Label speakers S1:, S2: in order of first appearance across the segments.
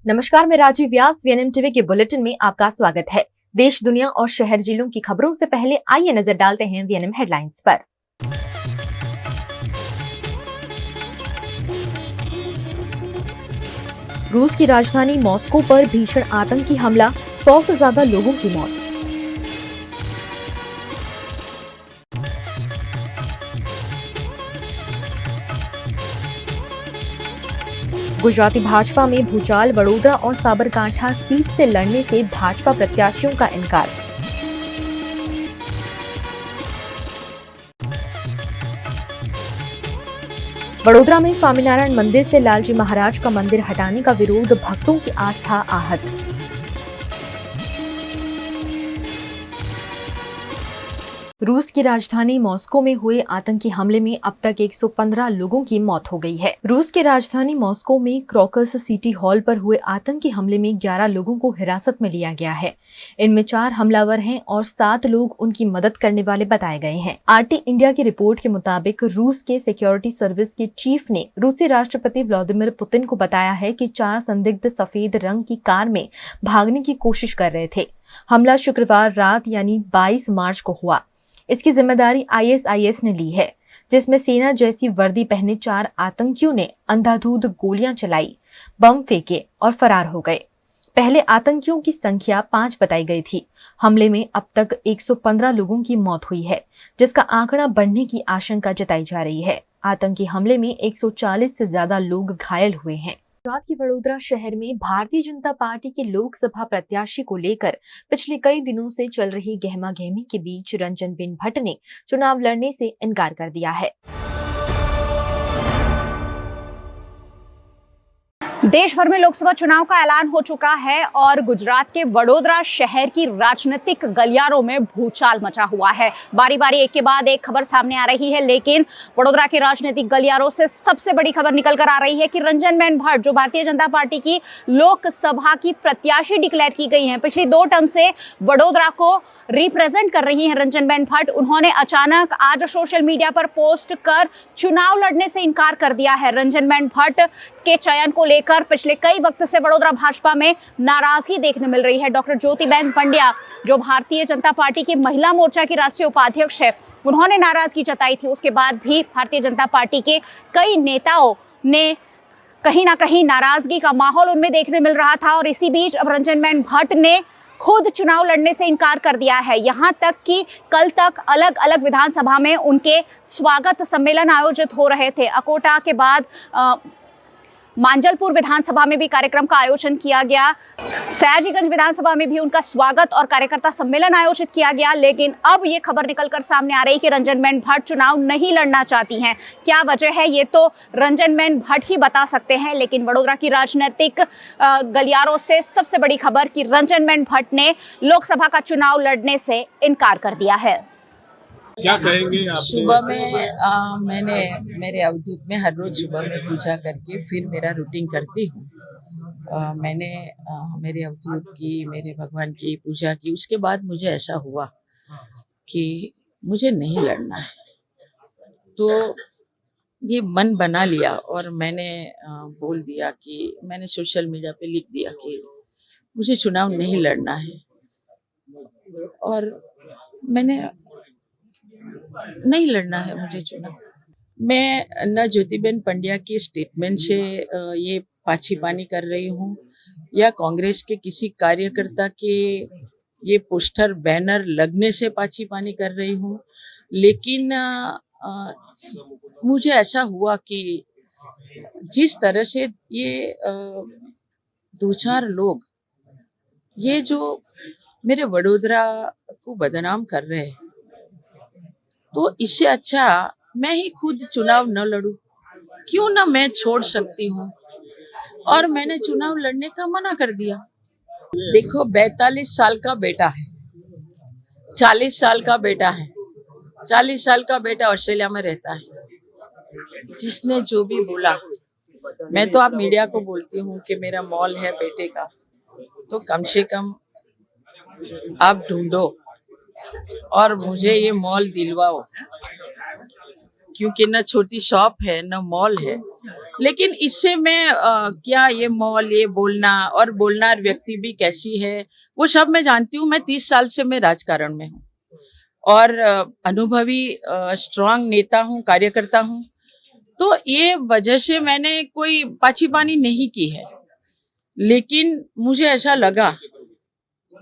S1: नमस्कार, मैं राजीव व्यास। VNM TV के बुलेटिन में आपका स्वागत है। देश, दुनिया और शहर जिलों की खबरों से पहले आइए नजर डालते हैं वीएनएम हेडलाइंस पर। रूस की राजधानी मॉस्को पर भीषण आतंकी हमला, 100 से ज्यादा लोगों की मौत। गुजराती भाजपा में भूचाल, वडोदरा और साबरकांठा सीट से लड़ने से भाजपा प्रत्याशियों का इनकार। वडोदरा में स्वामीनारायण मंदिर से लालजी महाराज का मंदिर हटाने का विरोध, भक्तों की आस्था आहत। रूस की राजधानी मॉस्को में हुए आतंकी हमले में अब तक 115 लोगों की मौत हो गई है। रूस की राजधानी मॉस्को में क्रोकस सिटी हॉल पर हुए आतंकी हमले में 11 लोगों को हिरासत में लिया गया है। इनमें 4 हमलावर हैं और 7 लोग उनकी मदद करने वाले बताए गए हैं। आरटी इंडिया की रिपोर्ट के मुताबिक रूस के सिक्योरिटी सर्विस के चीफ ने रूसी राष्ट्रपति व्लादिमीर पुतिन को बताया है कि 4 संदिग्ध सफेद रंग की कार में भागने की कोशिश कर रहे थे। हमला शुक्रवार रात यानी 22 मार्च को हुआ। इसकी जिम्मेदारी आईएसआईएस ने ली है, जिसमें सेना जैसी वर्दी पहने 4 आतंकियों ने अंधाधुंध गोलियां चलाई, बम फेंके और फरार हो गए। पहले आतंकियों की संख्या 5 बताई गई थी। हमले में अब तक 115 लोगों की मौत हुई है, जिसका आंकड़ा बढ़ने की आशंका जताई जा रही है। आतंकी हमले में 140 से ज्यादा लोग घायल हुए हैं। गुजरात के वडोदरा शहर में भारतीय जनता पार्टी के लोकसभा प्रत्याशी को लेकर पिछले कई दिनों से चल रही गहमागहमी के बीच रंजनबेन भट्ट ने चुनाव लड़ने से इनकार कर दिया है।
S2: देश भर में लोकसभा चुनाव का ऐलान हो चुका है और गुजरात के वडोदरा शहर की राजनीतिक गलियारों में भूचाल मचा हुआ है। बारी बारी एक के बाद एक खबर सामने आ रही है, लेकिन वडोदरा के राजनीतिक गलियारों से सबसे बड़ी खबर निकल कर आ रही है कि रंजनबेन भट्ट, जो भारतीय जनता पार्टी की लोकसभा की प्रत्याशी डिक्लेयर की गई हैं, पिछली 2 टर्म से वडोदरा को रिप्रेजेंट कर रही हैं रंजनबेन भट्ट, उन्होंने अचानक आज सोशल मीडिया पर पोस्ट कर चुनाव लड़ने से इनकार कर दिया है। रंजनबेन भट्ट के चयन को लेकर पिछले कई वक्त से वडोदरा भाजपा में नाराजगी देखने मिल रही है। डॉक्टर ज्योतिबेन पंड्या, जो भारतीय जनता पार्टी की महिला मोर्चा की राष्ट्रीय उपाध्यक्ष है, उन्होंने नाराजगी जताई थी। उसके बाद भी भारतीय जनता पार्टी के कई नेताओं ने कहीं ना कहीं नाराजगी का माहौल उनमें देखने मिल रहा था और इसी बीच अब रंजनबेन भट्ट ने खुद चुनाव लड़ने से इनकार कर दिया है। यहां तक कि कल तक अलग अलग विधानसभा में उनके स्वागत सम्मेलन आयोजित हो रहे थे। अकोटा के बाद मांजलपुर विधानसभा में भी कार्यक्रम का आयोजन किया गया। सयाजीगंज विधानसभा में भी उनका स्वागत और कार्यकर्ता सम्मेलन आयोजित किया गया। लेकिन अब ये खबर निकलकर सामने आ रही कि रंजनबेन भट्ट चुनाव नहीं लड़ना चाहती हैं। क्या वजह है ये तो रंजनबेन भट्ट ही बता सकते हैं, लेकिन वडोदरा की राजनीतिक गलियारों से सबसे बड़ी खबर कि रंजनबेन भट्ट ने लोकसभा का चुनाव लड़ने से इनकार कर दिया है।
S3: क्या कहेंगे आप?
S4: सुबह में मैंने मेरे अवधूत में हर रोज सुबह में पूजा करके फिर मेरा रूटीन करती हूँ। मैंने मेरे अवधूत की, मेरे भगवान की पूजा की। उसके बाद मुझे ऐसा हुआ कि मुझे नहीं लड़ना है, तो ये मन बना लिया और मैंने बोल दिया कि मैंने सोशल मीडिया पे लिख दिया कि मुझे चुनाव नहीं लड़ना है और मैंने नहीं लड़ना है मुझे चुनाव। मैं न ज्योतिबेन पंड्या की स्टेटमेंट से ये पाछीपानी कर रही हूँ या कांग्रेस के किसी कार्यकर्ता के ये पोस्टर बैनर लगने से पाछीपानी कर रही हूँ, लेकिन मुझे ऐसा हुआ कि जिस तरह से ये 2-4 लोग ये जो मेरे वडोदरा को बदनाम कर रहे हैं, तो इससे अच्छा मैं ही खुद चुनाव न लड़ूं। क्यों ना मैं छोड़ सकती हूँ, और मैंने चुनाव लड़ने का मना कर दिया। देखो, 42 साल का बेटा है, 40 साल का बेटा है, 40 साल का बेटा ऑस्ट्रेलिया में रहता है। जिसने जो भी बोला, मैं तो आप मीडिया को बोलती हूँ कि मेरा मॉल है बेटे का, तो कम से कम आप ढूंढो और मुझे ये मॉल दिलवाओ, क्योंकि न छोटी शॉप है न मॉल है। लेकिन इससे मैं क्या ये मॉल ये बोलना और बोलनार व्यक्ति भी कैसी है वो सब मैं जानती हूँ। मैं 30 साल से मैं राजकारण में हूँ और अनुभवी स्ट्रांग नेता हूँ, कार्यकर्ता हूँ। तो ये वजह से मैंने कोई पाची-पानी नहीं की है, लेकिन मुझे ऐसा लगा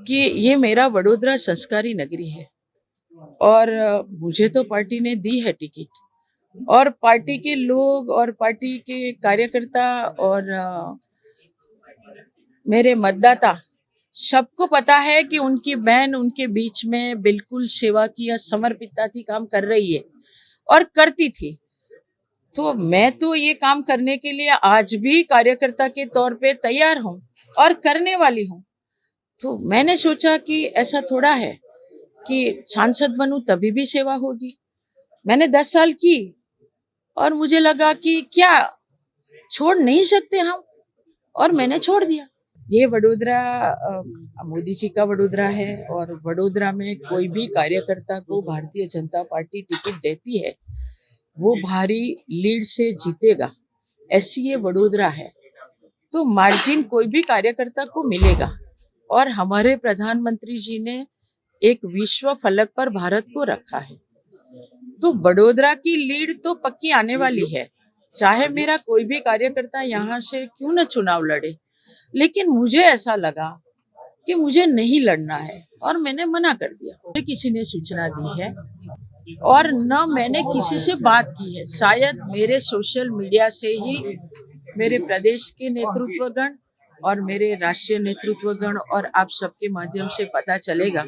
S4: कि ये मेरा वडोदरा संस्कारी नगरी है और मुझे तो पार्टी ने दी है टिकट और पार्टी के लोग और पार्टी के कार्यकर्ता और मेरे मतदाता सबको पता है कि उनकी बहन उनके बीच में बिल्कुल सेवा की या समर्पितता थी, काम कर रही है और करती थी। तो मैं तो ये काम करने के लिए आज भी कार्यकर्ता के तौर पे तैयार हूँ और करने वाली हूँ। तो मैंने सोचा कि ऐसा थोड़ा है कि सांसद बनूं तभी भी सेवा होगी। मैंने 10 साल की और मुझे लगा कि क्या छोड़ नहीं सकते हम, और मैंने छोड़ दिया। ये वडोदरा मोदी जी का वडोदरा है और वडोदरा में कोई भी कार्यकर्ता को भारतीय जनता पार्टी टिकट देती है वो भारी लीड से जीतेगा, ऐसी ये वडोदरा है। तो मार्जिन कोई भी कार्यकर्ता को मिलेगा और हमारे प्रधानमंत्री जी ने एक विश्व फलक पर भारत को रखा है। तो वडोदरा की लीड तो पक्की आने वाली है, चाहे मेरा कोई भी कार्यकर्ता यहाँ से क्यों न चुनाव लड़े। लेकिन मुझे ऐसा लगा कि मुझे नहीं लड़ना है और मैंने मना कर दिया। मुझे किसी ने सूचना दी है और न मैंने किसी से बात की है। शायद मेरे सोशल मीडिया से ही मेरे प्रदेश के नेतृत्वगण और मेरे राष्ट्रीय नेतृत्वगण और आप सबके माध्यम से पता चलेगा,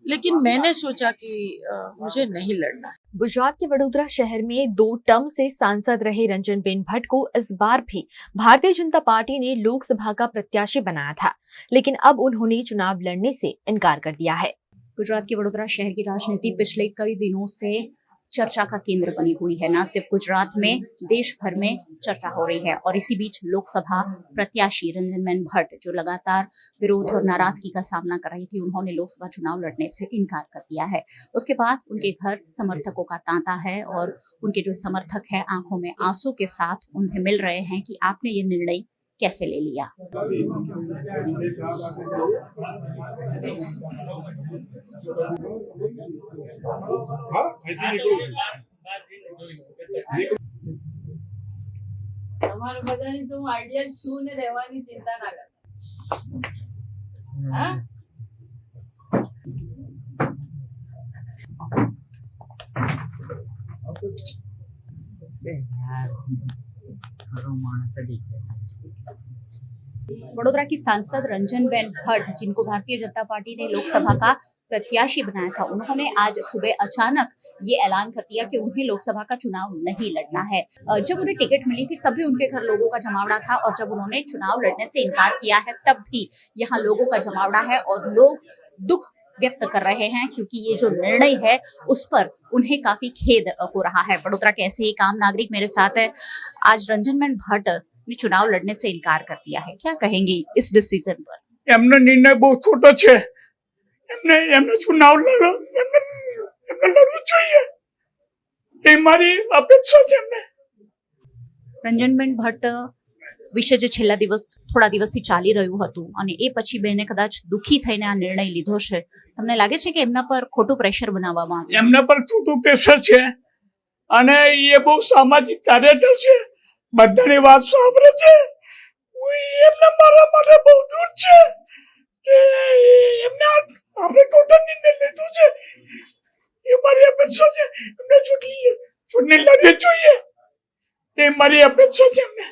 S4: लेकिन मैंने सोचा कि मुझे नहीं लड़ना है।
S1: गुजरात के वडोदरा शहर में 2 टर्म से सांसद रहे रंजनबेन भट्ट को इस बार भी भारतीय जनता पार्टी ने लोकसभा का प्रत्याशी बनाया था, लेकिन अब उन्होंने चुनाव लड़ने से इनकार कर दिया है।
S2: गुजरात के वडोदरा शहर की राजनीति पिछले कई दिनों से चर्चा का केंद्र बनी हुई है। न सिर्फ गुजरात में, देश भर में चर्चा हो रही है। और इसी बीच लोकसभा प्रत्याशी रंजनबेन भट्ट, जो लगातार विरोध और नाराजगी का सामना कर रही थी, उन्होंने लोकसभा चुनाव लड़ने से इनकार कर दिया है। उसके बाद उनके घर समर्थकों का तांता है और उनके जो समर्थक हैं आंखों में आंसू के साथ उन्हें मिल रहे हैं कि आपने ये निर्णय कैसे ले लिया।
S4: તમારે બધાની તો હું આઈડિયા છું ને રહેવાની ચિંતા ના કરતા। હા
S2: वडोदरा की सांसद रंजनबेन भट्ट, जिनको भारतीय जनता पार्टी ने लोकसभा का प्रत्याशी बनाया था, उन्होंने आज सुबह अचानक ये ऐलान कर दिया कि उन्हें लोकसभा का चुनाव नहीं लड़ना है। जब उन्हें टिकट मिली थी तभी उनके घर लोगों का जमावड़ा था और जब उन्होंने चुनाव लड़ने से इनकार किया है तब भी यहाँ लोगों का जमावड़ा है और लोग दुख व्यक्त कर रहे हैं, क्योंकि ये जो निर्णय है उस पर उन्हें काफी खेद हो रहा है। वडोदरा के ऐसे ही एक आम नागरिक मेरे साथ है। आज रंजनबेन भट्ट ने चुनाव लड़ने से इनकार कर दिया है, क्या कहेंगी इस डिसीजन पर?
S5: એમનો નિર્ણય બહુ ખોટો છે। એમને ચુનાવ લડવું જોઈએ, એ મારી અપેક્ષા છે એમને।
S2: રંજનબેન ભટ્ટ વિશે જે છેલ્લા થોડા દિવસથી ચાલી રહ્યું હતું અને એ પછી બેને કદાચ દુખી થઈને આ નિર્ણય લીધો છે, તમને લાગે છે કે એમના પર ખોટું પ્રેશર બનાવવામાં આવ્યું?
S5: એમના પર ખોટું પ્રેશર છે અને એ બહુ સામાજિક કાર્યકર છે, બધાની વાત સાંભળે છે। એમને મારા માટે બહુ દૂર છે કે એમને આપણે ખોટો નિર્ણય લીધો છે। એ મારી અપેક્ષા છે, એમને ચૂંટણી લડવી જોઈએ, એ મારી અપેક્ષા છે એમને।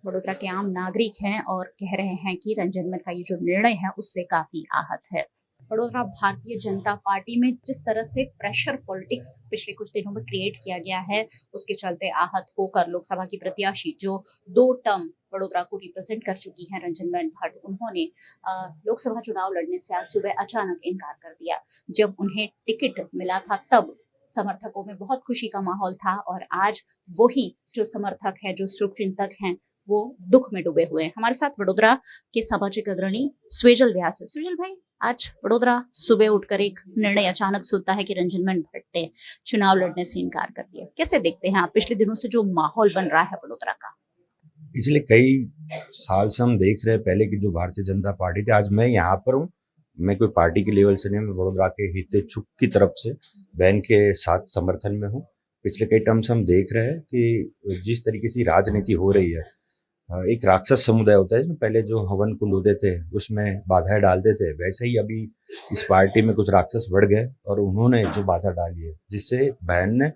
S2: वडोदरा के आम नागरिक हैं और कह रहे हैं कि रंजनबेन का ये जो निर्णय है उससे काफी आहत है। वडोदरा भारतीय जनता पार्टी में जिस तरह से प्रेशर पॉलिटिक्स पिछले कुछ दिनों में क्रिएट किया गया है, उसके चलते आहत होकर लोकसभा की प्रत्याशी जो 2 टर्म वडोदरा को रिप्रेजेंट कर चुकी हैं रंजनबेन भट्ट, उन्होंने लोकसभा चुनाव लड़ने से आज सुबह अचानक इनकार कर दिया। जब उन्हें टिकट मिला था तब समर्थकों में बहुत खुशी का माहौल था और आज वही जो समर्थक है, जो शुभचिंतक हैं, वो दुख में डूबे हुए हैं। हमारे साथ वडोदरा के सामाजिक अग्रणी स्वेजल व्यास है। स्वेजल भाई, आज वडोदरा सुबह उठकर एक निर्णय अचानक सुनता है कि रंजनबेन भट्ट ने चुनाव लड़ने से इनकार कर दिया। कैसे देखते हैं आप पिछले दिनों से जो माहौल बन रहा है वडोदरा का?
S6: पिछले कई साल से हम देख रहे हैं पहले की जो भारतीय जनता पार्टी थी, आज मैं यहाँ पर हूँ, मैं कोई पार्टी के लेवल से नहीं, मैं वडोदरा के हितेच्छुक की तरफ से बहन के साथ समर्थन में हूँ। पिछले कई टर्म से हम देख रहे हैं कि जिस तरीके से राजनीति हो रही है, एक राक्षस समुदाय होता है, पहले जो हवन कुंड होते थे उसमें बाधाएं डालते थे, वैसे ही अभी इस पार्टी में कुछ राक्षस बढ़ गए और उन्होंने जो बाधा डाली है, जिससे बहन ने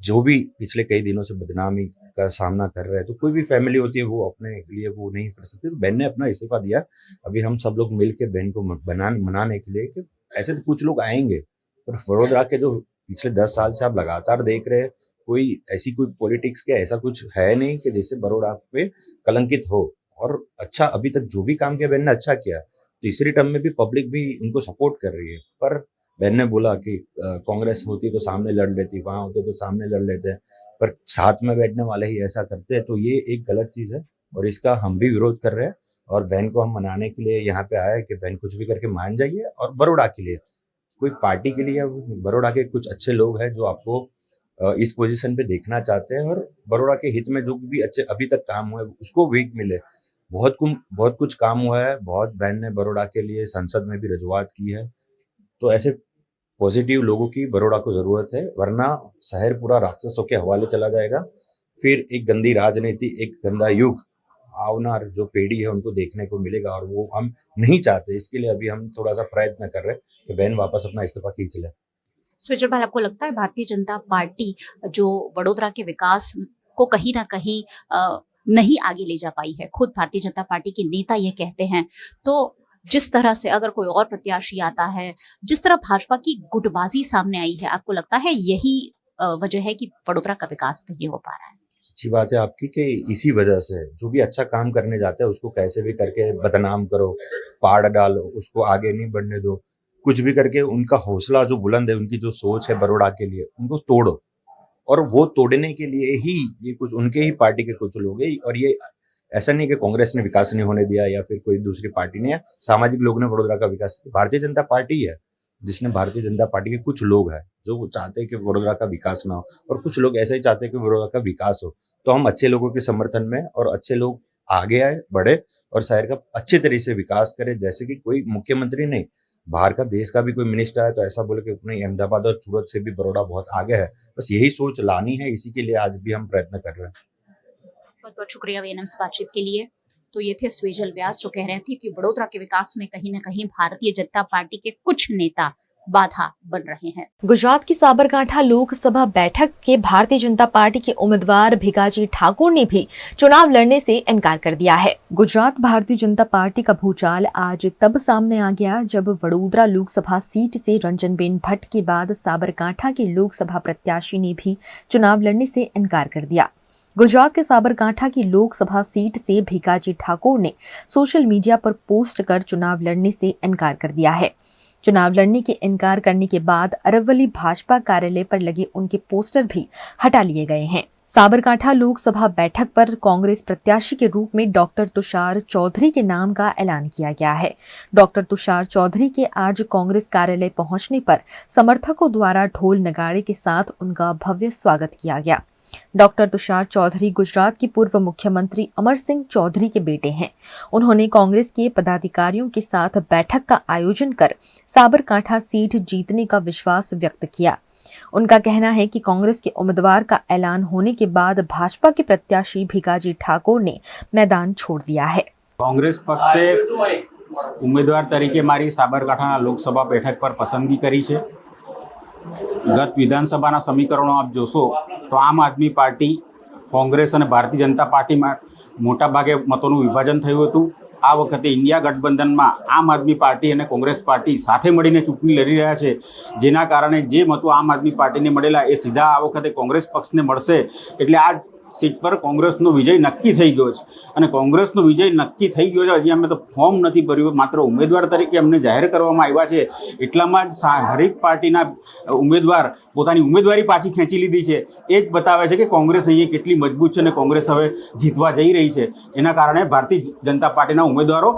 S6: जो भी पिछले कई दिनों से बदनामी का सामना कर रहे हैं, तो कोई भी फैमिली होती है वो अपने लिए वो नहीं कर सकती, तो बहन ने अपना इस्तीफा दिया। अभी हम सब लोग मिल के बहन को मनाने के लिए कि ऐसे तो कुछ लोग आएंगे, पर वडोदरा के जो पिछले 10 साल से आप लगातार देख रहे हैं, कोई ऐसी कोई पॉलिटिक्स के ऐसा कुछ है नहीं कि जिससे बड़ौदा पे कलंकित हो। और अच्छा, अभी तक जो भी काम किया बहन ने अच्छा किया, तीसरी टर्म में भी पब्लिक भी उनको सपोर्ट कर रही है। पर बहन ने बोला कि कांग्रेस होती तो सामने लड़ लेती, वहां होते तो सामने लड़ लेते, पर साथ में बैठने वाले ही ऐसा करते हैं, तो ये एक गलत चीज है और इसका हम भी विरोध कर रहे हैं। और बहन को हम मनाने के लिए यहाँ पे आया है कि बहन कुछ भी करके मान जाइए, और बड़ौदा के लिए, कोई पार्टी के लिए, बड़ौदा के कुछ अच्छे लोग हैं जो आपको इस पोजीशन पे देखना चाहते हैं, और बड़ौदा के हित में जो भी अच्छे अभी तक काम हुआ है उसको वेग मिले। बहुत कुछ काम हुआ है, बहुत बहन ने बड़ौदा के लिए संसद में भी रजूआत की है, तो ऐसे पॉजिटिव लोगों की बड़ौदा को जरूरत है, वरना शहर पूरा राक्षसों के हवाले चला जाएगा। फिर एक गंदी राजनीति, एक गंदा युग आवनार जो पीढ़ी है उनको देखने को मिलेगा, और वो हम नहीं चाहते। इसके लिए अभी हम थोड़ा सा प्रयत्न कर रहे हैं कि बहन वापस अपना इस्तीफा खींच ले।
S2: स्वेजल भाई, आपको लगता है भारतीय जनता पार्टी जो वडोदरा के विकास को कहीं ना कहीं नहीं आगे ले जा पाई है? खुद भारतीय जनता पार्टी के नेता ये कहते हैं। तो जिस तरह से अगर कोई और प्रत्याशी आता है, जिस तरह भाजपा की गुटबाजी सामने आई है, आपको लगता है यही वजह है कि वडोदरा का विकास नहीं हो पा रहा है?
S6: अच्छी बात है आपकी कि इसी वजह से जो भी अच्छा काम करने जाते हैं उसको कैसे भी करके बदनाम करो, पाड़ डालो, उसको आगे नहीं बढ़ने दो, कुछ भी करके उनका हौसला जो बुलंद है, उनकी जो सोच है बड़ौदा के लिए, उनको तोड़ो। और वो तोड़ने के लिए ही ये कुछ उनके ही पार्टी के कुछ लोग हैं, और ये ऐसा नहीं कि कांग्रेस ने विकास नहीं होने दिया या फिर कोई दूसरी पार्टी ने, सामाजिक लोग ने बड़ौदा का विकास, भारतीय जनता पार्टी है जिसने, भारतीय जनता पार्टी के कुछ लोग हैं जो चाहते हैं कि वडोदरा का विकास ना हो, और कुछ लोग ऐसे ही चाहते हैं कि वडोदरा का विकास हो। तो हम अच्छे लोगों के समर्थन में, और अच्छे लोग आगे आए, बढ़े और शहर का अच्छे तरीके से विकास करे। जैसे कि कोई मुख्यमंत्री नहीं, बाहर का देश का भी कोई मिनिस्टर है तो ऐसा बोले कि नहीं, अहमदाबाद और सूरत से भी बड़ौदा बहुत आगे है। बस यही सोच लानी है, इसी के लिए आज भी हम प्रयत्न कर रहे हैं।
S2: बहुत बहुत शुक्रिया वीएनएम से बातचीत के लिए। तो ये थे स्वेजल व्यास जो कह रहे थे कि वडोदरा के विकास में कहीं न कहीं भारतीय जनता पार्टी के कुछ नेता बाधा बन रहे हैं।
S1: गुजरात की साबरकांठा लोकसभा बैठक के भारतीय जनता पार्टी के उम्मीदवार भिकाजी ठाकुर ने भी चुनाव लड़ने से इनकार कर दिया है। गुजरात भारतीय जनता पार्टी का भूचाल आज तब सामने आ गया जब वडोदरा लोकसभा सीट से रंजनबेन भट्ट के बाद साबरकांठा के लोकसभा प्रत्याशी ने भी चुनाव लड़ने से इनकार कर दिया। गुजरात के साबरकांठा की लोकसभा सीट से भिकाजी ठाकुर ने सोशल मीडिया पर पोस्ट कर चुनाव लड़ने से इनकार कर दिया है। चुनाव लड़ने के इनकार करने के बाद अरवली भाजपा कार्यालय पर लगे उनके पोस्टर भी हटा लिए गए हैं। साबरकांठा लोकसभा बैठक पर कांग्रेस प्रत्याशी के रूप में डॉक्टर तुषार चौधरी के नाम का ऐलान किया गया है। डॉक्टर तुषार चौधरी के आज कांग्रेस कार्यालय पहुंचने पर समर्थकों द्वारा ढोल नगाड़े के साथ उनका भव्य स्वागत किया गया। डॉक्टर तुषार चौधरी गुजरात के पूर्व मुख्यमंत्री अमर सिंह चौधरी के बेटे हैं। उन्होंने कांग्रेस के पदाधिकारियों के साथ बैठक का आयोजन कर साबरकांठा सीट जीतने का विश्वास व्यक्त किया। उनका कहना है कि कांग्रेस के उम्मीदवार का ऐलान होने के बाद भाजपा के प्रत्याशी भिकाजी ठाकुर ने मैदान छोड़ दिया है।
S7: कांग्रेस पक्ष से उम्मीदवार तरीके मारी साबरकांठा लोकसभा बैठक पर पसंदगी करी है। गत विधानसभा समीकरणों आप जोशो तो आम आदमी पार्टी, कांग्रेस और भारतीय जनता पार्टी में मोटा भागे मतों विभाजन थयुं हतुं। आ वखते इंडिया गठबंधन में आम आदमी पार्टी और कांग्रेस पार्टी साथे मळीने चूंटणी लड़ी रह्या छे, जेना कारणे जे मतो आम आदमी पार्टी ने मळेला ए सीधा आ वखते कांग्रेस पक्ष ने मळशे। एटले आज સીટ પર કોંગ્રેસનો વિજય નક્કી થઈ ગયો છે અને કોંગ્રેસનો વિજય નક્કી થઈ ગયો છે. હજી અમે તો ફોર્મ નથી ભર્યું, માત્ર ઉમેદવાર તરીકે અમને જાહેર કરવામાં આવ્યા છે. એટલામાં જ હરેક પાર્ટીના ઉમેદવાર પોતાની ઉમેદવારી પાછી ખેંચી લીધી છે. એ જ બતાવે છે કે કોંગ્રેસ અહીંયા કેટલી મજબૂત છે અને કોંગ્રેસ હવે જીતવા જઈ રહી છે. એના કારણે ભારતીય જનતા પાર્ટીના ઉમેદવારો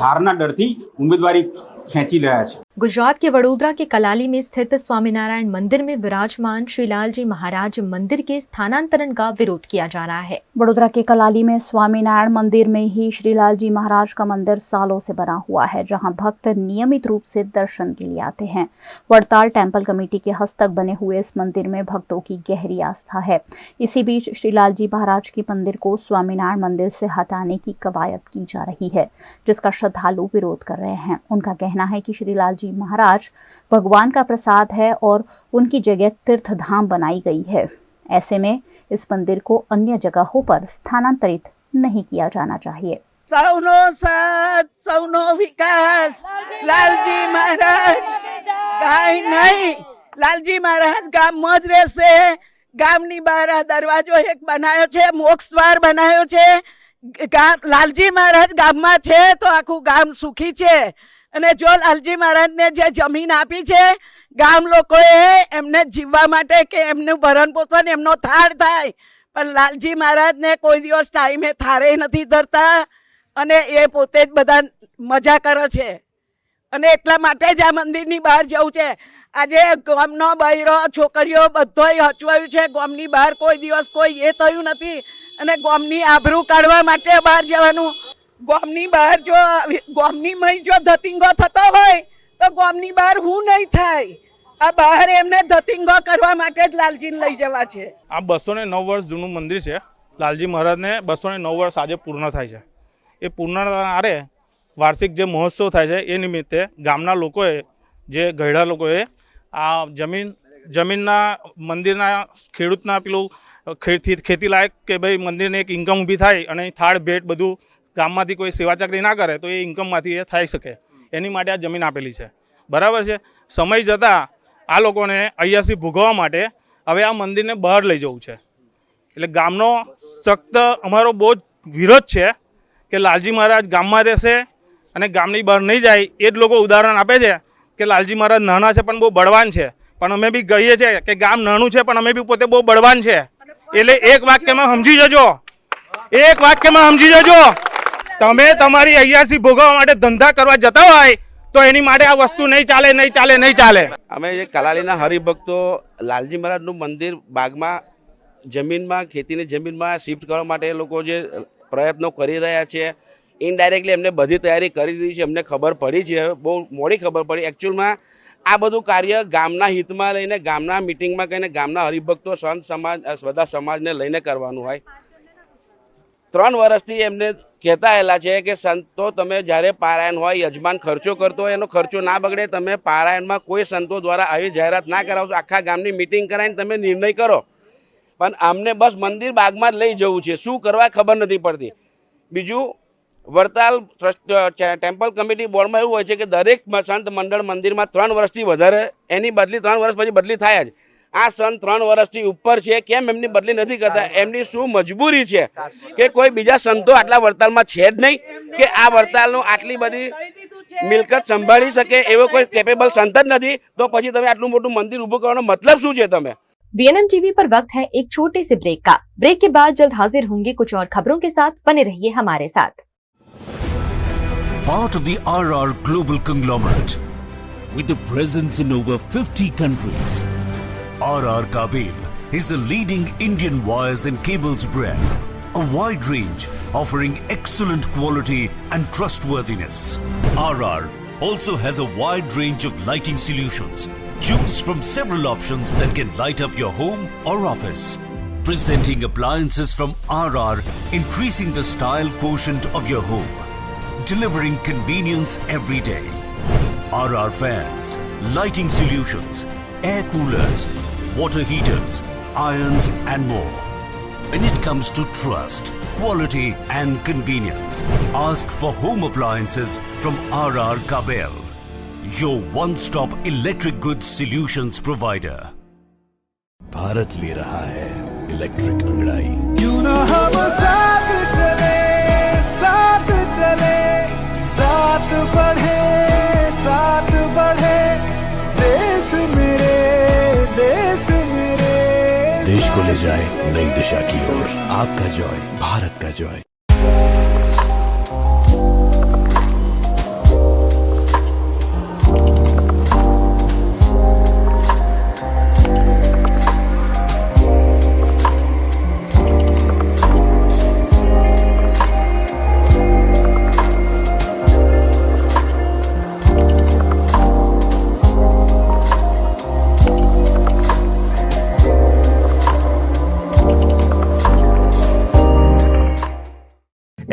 S7: હારના ડરથી ઉમેદવારી ખેંચી રહ્યા છે.
S1: गुजरात के वडोदरा के कलाली में स्थित स्वामीनारायण मंदिर में विराजमान श्री लालजी महाराज मंदिर के स्थानांतरण का विरोध किया जा रहा है।
S2: बड़ोदरा के कलाली में स्वामीनारायण मंदिर में ही श्री लालजी महाराज का मंदिर सालों से बना हुआ है, जहां भक्त नियमित रूप से दर्शन के लिए आते हैं। वड़ताल टेम्पल कमेटी के हस्तक बने हुए इस मंदिर में भक्तों की गहरी आस्था है। इसी बीच श्री लालजी महाराज के मंदिर को स्वामीनारायण मंदिर से हटाने की कवायद की जा रही है, जिसका श्रद्धालु विरोध कर रहे हैं। उनका कहना है कि श्री लालजी महाराज भगवान का प्रसाद है और उनकी जगह तीर्थ धाम बनाई गई है। ऐसे में इस मंदिर को अन्य जगहों पर स्थानांतरित नहीं किया जाना चाहिए।
S8: સૌનો સાથ સૌનો વિકાસ લાલજી મહારાજ કાંઈ નહીં, લાલજી મહારાજ ગામમાં જ રહેશે. ગામની બહાર આ દરવાજો એક બનાવ્યો છે, મોક્ષ દ્વાર બનાવ્યો છે. લાલજી મહારાજ ગામમાં છે તો આખું ગામ સુખી છે. અને જો લાલજી મહારાજને જે જમીન આપી છે ગામ લોકોએ એમને જીવવા માટે કે એમનું ભરણ પોષણ એમનો થાળ થાય, પણ લાલજી મહારાજને કોઈ દિવસ ટાઈમે થારે નથી ધરતા અને એ પોતે જ બધા મજા કરે છે. અને એટલા માટે જ આ મંદિરની બહાર જવું છે. આજે ગામનો બૈરો છોકરીઓ બધોય હચવાયું છે. ગામની બહાર કોઈ દિવસ કોઈ એ થયું નથી અને ગામની આબરૂ કાઢવા માટે બહાર જવાનું. ગામની બહાર જો ગામની મય જો ધતિંગો થતો હોય તો ગામની બહાર હું નહીં થાય. આ બહાર એમને ધતિંગો કરવા માટે જ લાલજીને લઈ જવા છે.
S9: આ 209 વર્ષ જૂનું મંદિર છે. લાલજી મહારાજને 209 વર્ષ આજે પૂર્ણ થાય છે. એ પૂર્ણ આરે વાર્ષિક જે મહોત્સવ થાય છે એ નિમિત્તે ગામના લોકોએ જે ગયડા લોકોએ આ જમીનના મંદિરના ખેડૂતના પેલું ખેતી લાયક કે ભાઈ મંદિરને એક ઇન્કમ ઊભી થાય અને થાળ ભેટ બધું ગામમાંથી કોઈ સેવા ચાકરી ના કરે તો એ ઇન્કમમાંથી એ થઈ શકે, એની માટે આ જમીન આપેલી છે. બરાબર છે. સમય જતાં આ લોકોને અહીંયાથી ભોગવવા માટે હવે આ મંદિરને બહાર લઈ જવું છે. એટલે ગામનો સખ્ત અમારો બહુ જ વિરોધ છે કે લાલજી મહારાજ ગામમાં રહેશે અને ગામની બહાર નહીં જાય. એ જ લોકો ઉદાહરણ આપે છે કે લાલજી મહારાજ નાના છે પણ બહુ બળવાન છે, પણ અમે બી કહીએ છીએ કે ગામ નાનું છે પણ અમે બી પોતે બહુ બળવાન છે. એટલે એક વાક્યમાં સમજી જજો, એક વાક્યમાં સમજી જજો. તમે તમારી અહીંયાથી ભોગવવા માટે ધંધા કરવા જતા હોય તો એની માટે આ વસ્તુ નહીં ચાલે, નહીં ચાલે, નહીં ચાલે.
S10: અમે જે કલાલીના હરિભક્તો લાલજી મહારાજનું મંદિર બાગમાં જમીનમાં ખેતીની જમીનમાં શિફ્ટ કરવા માટે લોકો જે પ્રયત્નો કરી રહ્યા છે, ઇનડાયરેક્ટલી એમને બધી તૈયારી કરી દીધી છે. અમને ખબર પડી છે, બહુ મોડી ખબર પડી. એકચ્યુઅલમાં આ બધું કાર્ય ગામના હિતમાં લઈને ગામના મિટિંગમાં કહીને ગામના હરિભક્તો સંત સમાજ બધા સમાજને લઈને કરવાનું હોય. 3 વર્ષથી એમને કહેતા આવેલા છે કે સંતો તમે જ્યારે પારાયણ હોય યજમાન ખર્ચો કરતો હોય એનો ખર્ચો ના બગડે, તમે પારાયણમાં કોઈ સંતો દ્વારા આવી જાહેરાત ના કરાવશો, આખા ગામની મિટિંગ કરાવીને તમે નિર્ણય કરો. પણ અમને બસ મંદિર બાગમાં જ લઈ જવું છે, શું કરવા ખબર નથી પડતી. બીજું વડતાલ ટેમ્પલ કમિટી બોર્ડમાં એવું હોય છે કે દરેક સંત મંડળ મંદિરમાં 3 વર્ષથી વધારે એની બદલી 3 વર્ષ પછી બદલી થાય જ. આ સંત 3 વર્ષથી ઉપર છે, કેમ એમની બદલી નથી કરતા? એમની શું મજબૂરી છે કે કોઈ બીજા સંતો આટલા વડતાલમાં છે જ નહીં કે આ વડતાલનું આટલી બધી મિલકત સંભાળી શકે એવો કોઈ કેપેબલ સંત જ નથી? તો પછી તમે આટલું મોટું મંદિર ઊભું કરવાનો મતલબ શું છે? તમે
S1: BNM टीवी पर वक्त है एक छोटे से ब्रेक का। ब्रेक के बाद जल्द हाजिर होंगे कुछ और खबरों के साथ, बने रहिए हमारे साथ।
S11: Part of the RR Global Conglomerate with a presence in over 50 countries. RR Kabel is a leading Indian wires and cables brand, a wide range offering excellent quality and trustworthiness. RR also has a wide range of lighting solutions. Choose from several options that can light up your home or office. Presenting appliances from RR, increasing the style quotient of your home. Delivering convenience every day. RR fans, lighting solutions, air coolers, water heaters, irons and more. When it comes to trust, quality and convenience, ask for home appliances from RR Kabel, your one-stop electric goods solutions provider.
S12: Bharat ले रहा है
S11: electric अंगड़ाई।
S12: क्यों ना हम साथ चले, साथ चले, साथ बढ़े, साथ बढ़े, देश मेरे, देश मेरे।
S11: देश को ले जाए नई दिशा की ओर। आपका जॉय, भारत का Joy.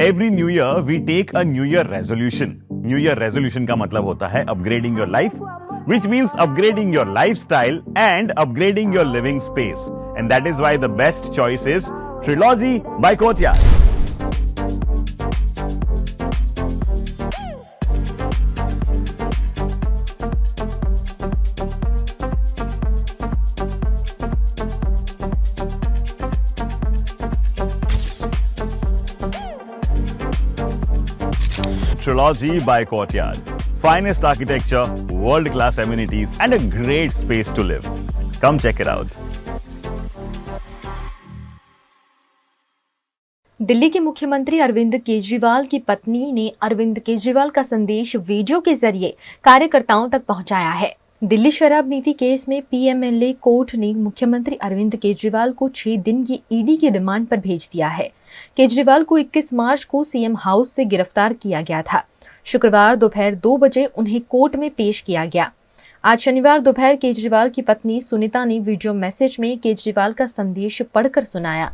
S13: Every new year we take a new year resolution. New year resolution का मतलब होता है upgrading your life, which means upgrading your lifestyle and upgrading your living space. And that is why the best choice is Trilogy by Courtyard. Trilogy by Courtyard. Finest architecture, world-class amenities, and a great space to live. Come check it out.
S1: Delhi के मुख्यमंत्री अरविंद केजरीवाल की पत्नी ने अरविंद केजरीवाल का संदेश video के जरिए कार्यकर्ताओं तक पहुंचाया है। दिल्ली शराब नीति केस में पीएमएलए कोर्ट ने मुख्यमंत्री अरविंद केजरीवाल को 6 दिन की ईडी की रिमांड पर भेज दिया है। केजरीवाल को 21 मार्च को सीएम हाउस से गिरफ्तार किया गया था। शुक्रवार दोपहर 2 बजे उन्हें कोर्ट में पेश किया गया। आज शनिवार दोपहर केजरीवाल की पत्नी सुनीता ने वीडियो मैसेज में केजरीवाल का संदेश पढ़कर सुनाया।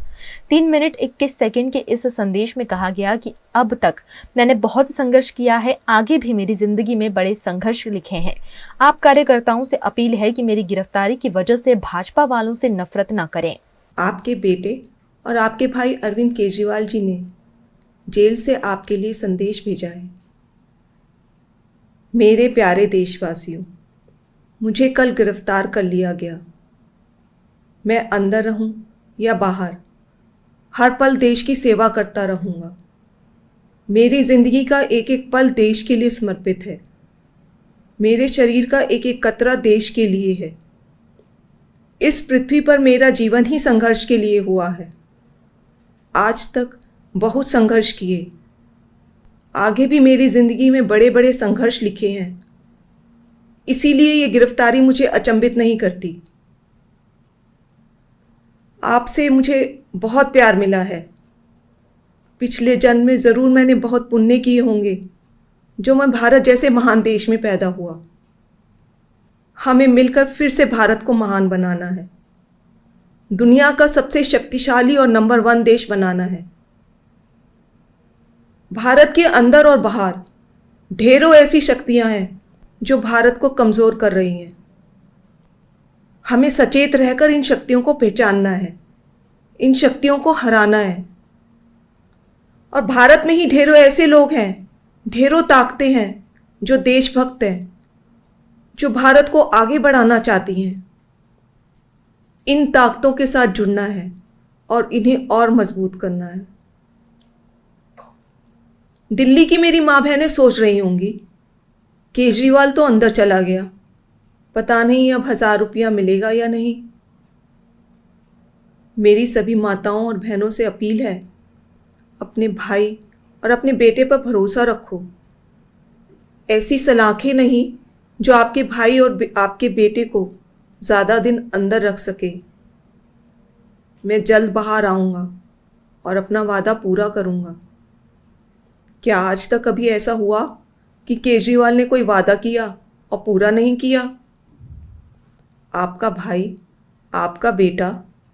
S1: 3 मिनट 21 सेकंड के इस संदेश में कहा गया कि अब तक मैंने बहुत संघर्ष किया है, आगे भी मेरी जिंदगी में बड़े संघर्ष लिखे हैं। आप कार्यकर्ताओं से अपील है कि मेरी गिरफ्तारी की वजह से भाजपा वालों से नफरत न करें।
S14: आपके बेटे और आपके भाई अरविंद केजरीवाल जी ने जेल से आपके लिए संदेश भेजा है। मेरे प्यारे देशवासियों, मुझे कल गिरफ्तार कर लिया गया। मैं अंदर रहूं या बाहर, हर पल देश की सेवा करता रहूंगा। मेरी जिंदगी का एक एक पल देश के लिए समर्पित है। मेरे शरीर का एक एक कतरा देश के लिए है। इस पृथ्वी पर मेरा जीवन ही संघर्ष के लिए हुआ है। आज तक बहुत संघर्ष किए, आगे भी मेरी ज़िंदगी में बड़े बड़े संघर्ष लिखे हैं। इसीलिए ये गिरफ्तारी मुझे अचंभित नहीं करती। आपसे मुझे बहुत प्यार मिला है। पिछले जन्म में ज़रूर मैंने बहुत पुण्य किए होंगे जो मैं भारत जैसे महान देश में पैदा हुआ। हमें मिलकर फिर से भारत को महान बनाना है, दुनिया का सबसे शक्तिशाली और नंबर 1 देश बनाना है। भारत के अंदर और बाहर ढेरों ऐसी शक्तियां हैं जो भारत को कमज़ोर कर रही हैं। हमें सचेत रहकर इन शक्तियों को पहचानना है, इन शक्तियों को हराना है। और भारत में ही ढेरों ऐसे लोग हैं, ढेरों ताकतें हैं जो देशभक्त हैं, जो भारत को आगे बढ़ाना चाहती हैं। इन ताकतों के साथ जुड़ना है और इन्हें और मजबूत करना है। दिल्ली की मेरी माँ बहनें सोच रही होंगी, केजरीवाल तो अंदर चला गया, पता नहीं अब 1000 रुपया मिलेगा या नहीं। मेरी सभी माताओं और बहनों से अपील है, अपने भाई और अपने बेटे पर भरोसा रखो। ऐसी सलाखें नहीं जो आपके भाई और आपके बेटे को ज़्यादा दिन अंदर रख सके। मैं जल्द बाहर आऊँगा और अपना वादा पूरा करूँगा। क्या आज तक कभी ऐसा हुआ कि केजरीवाल ने कोई वादा किया और पूरा नहीं किया? आपका भाई, आपका बेटा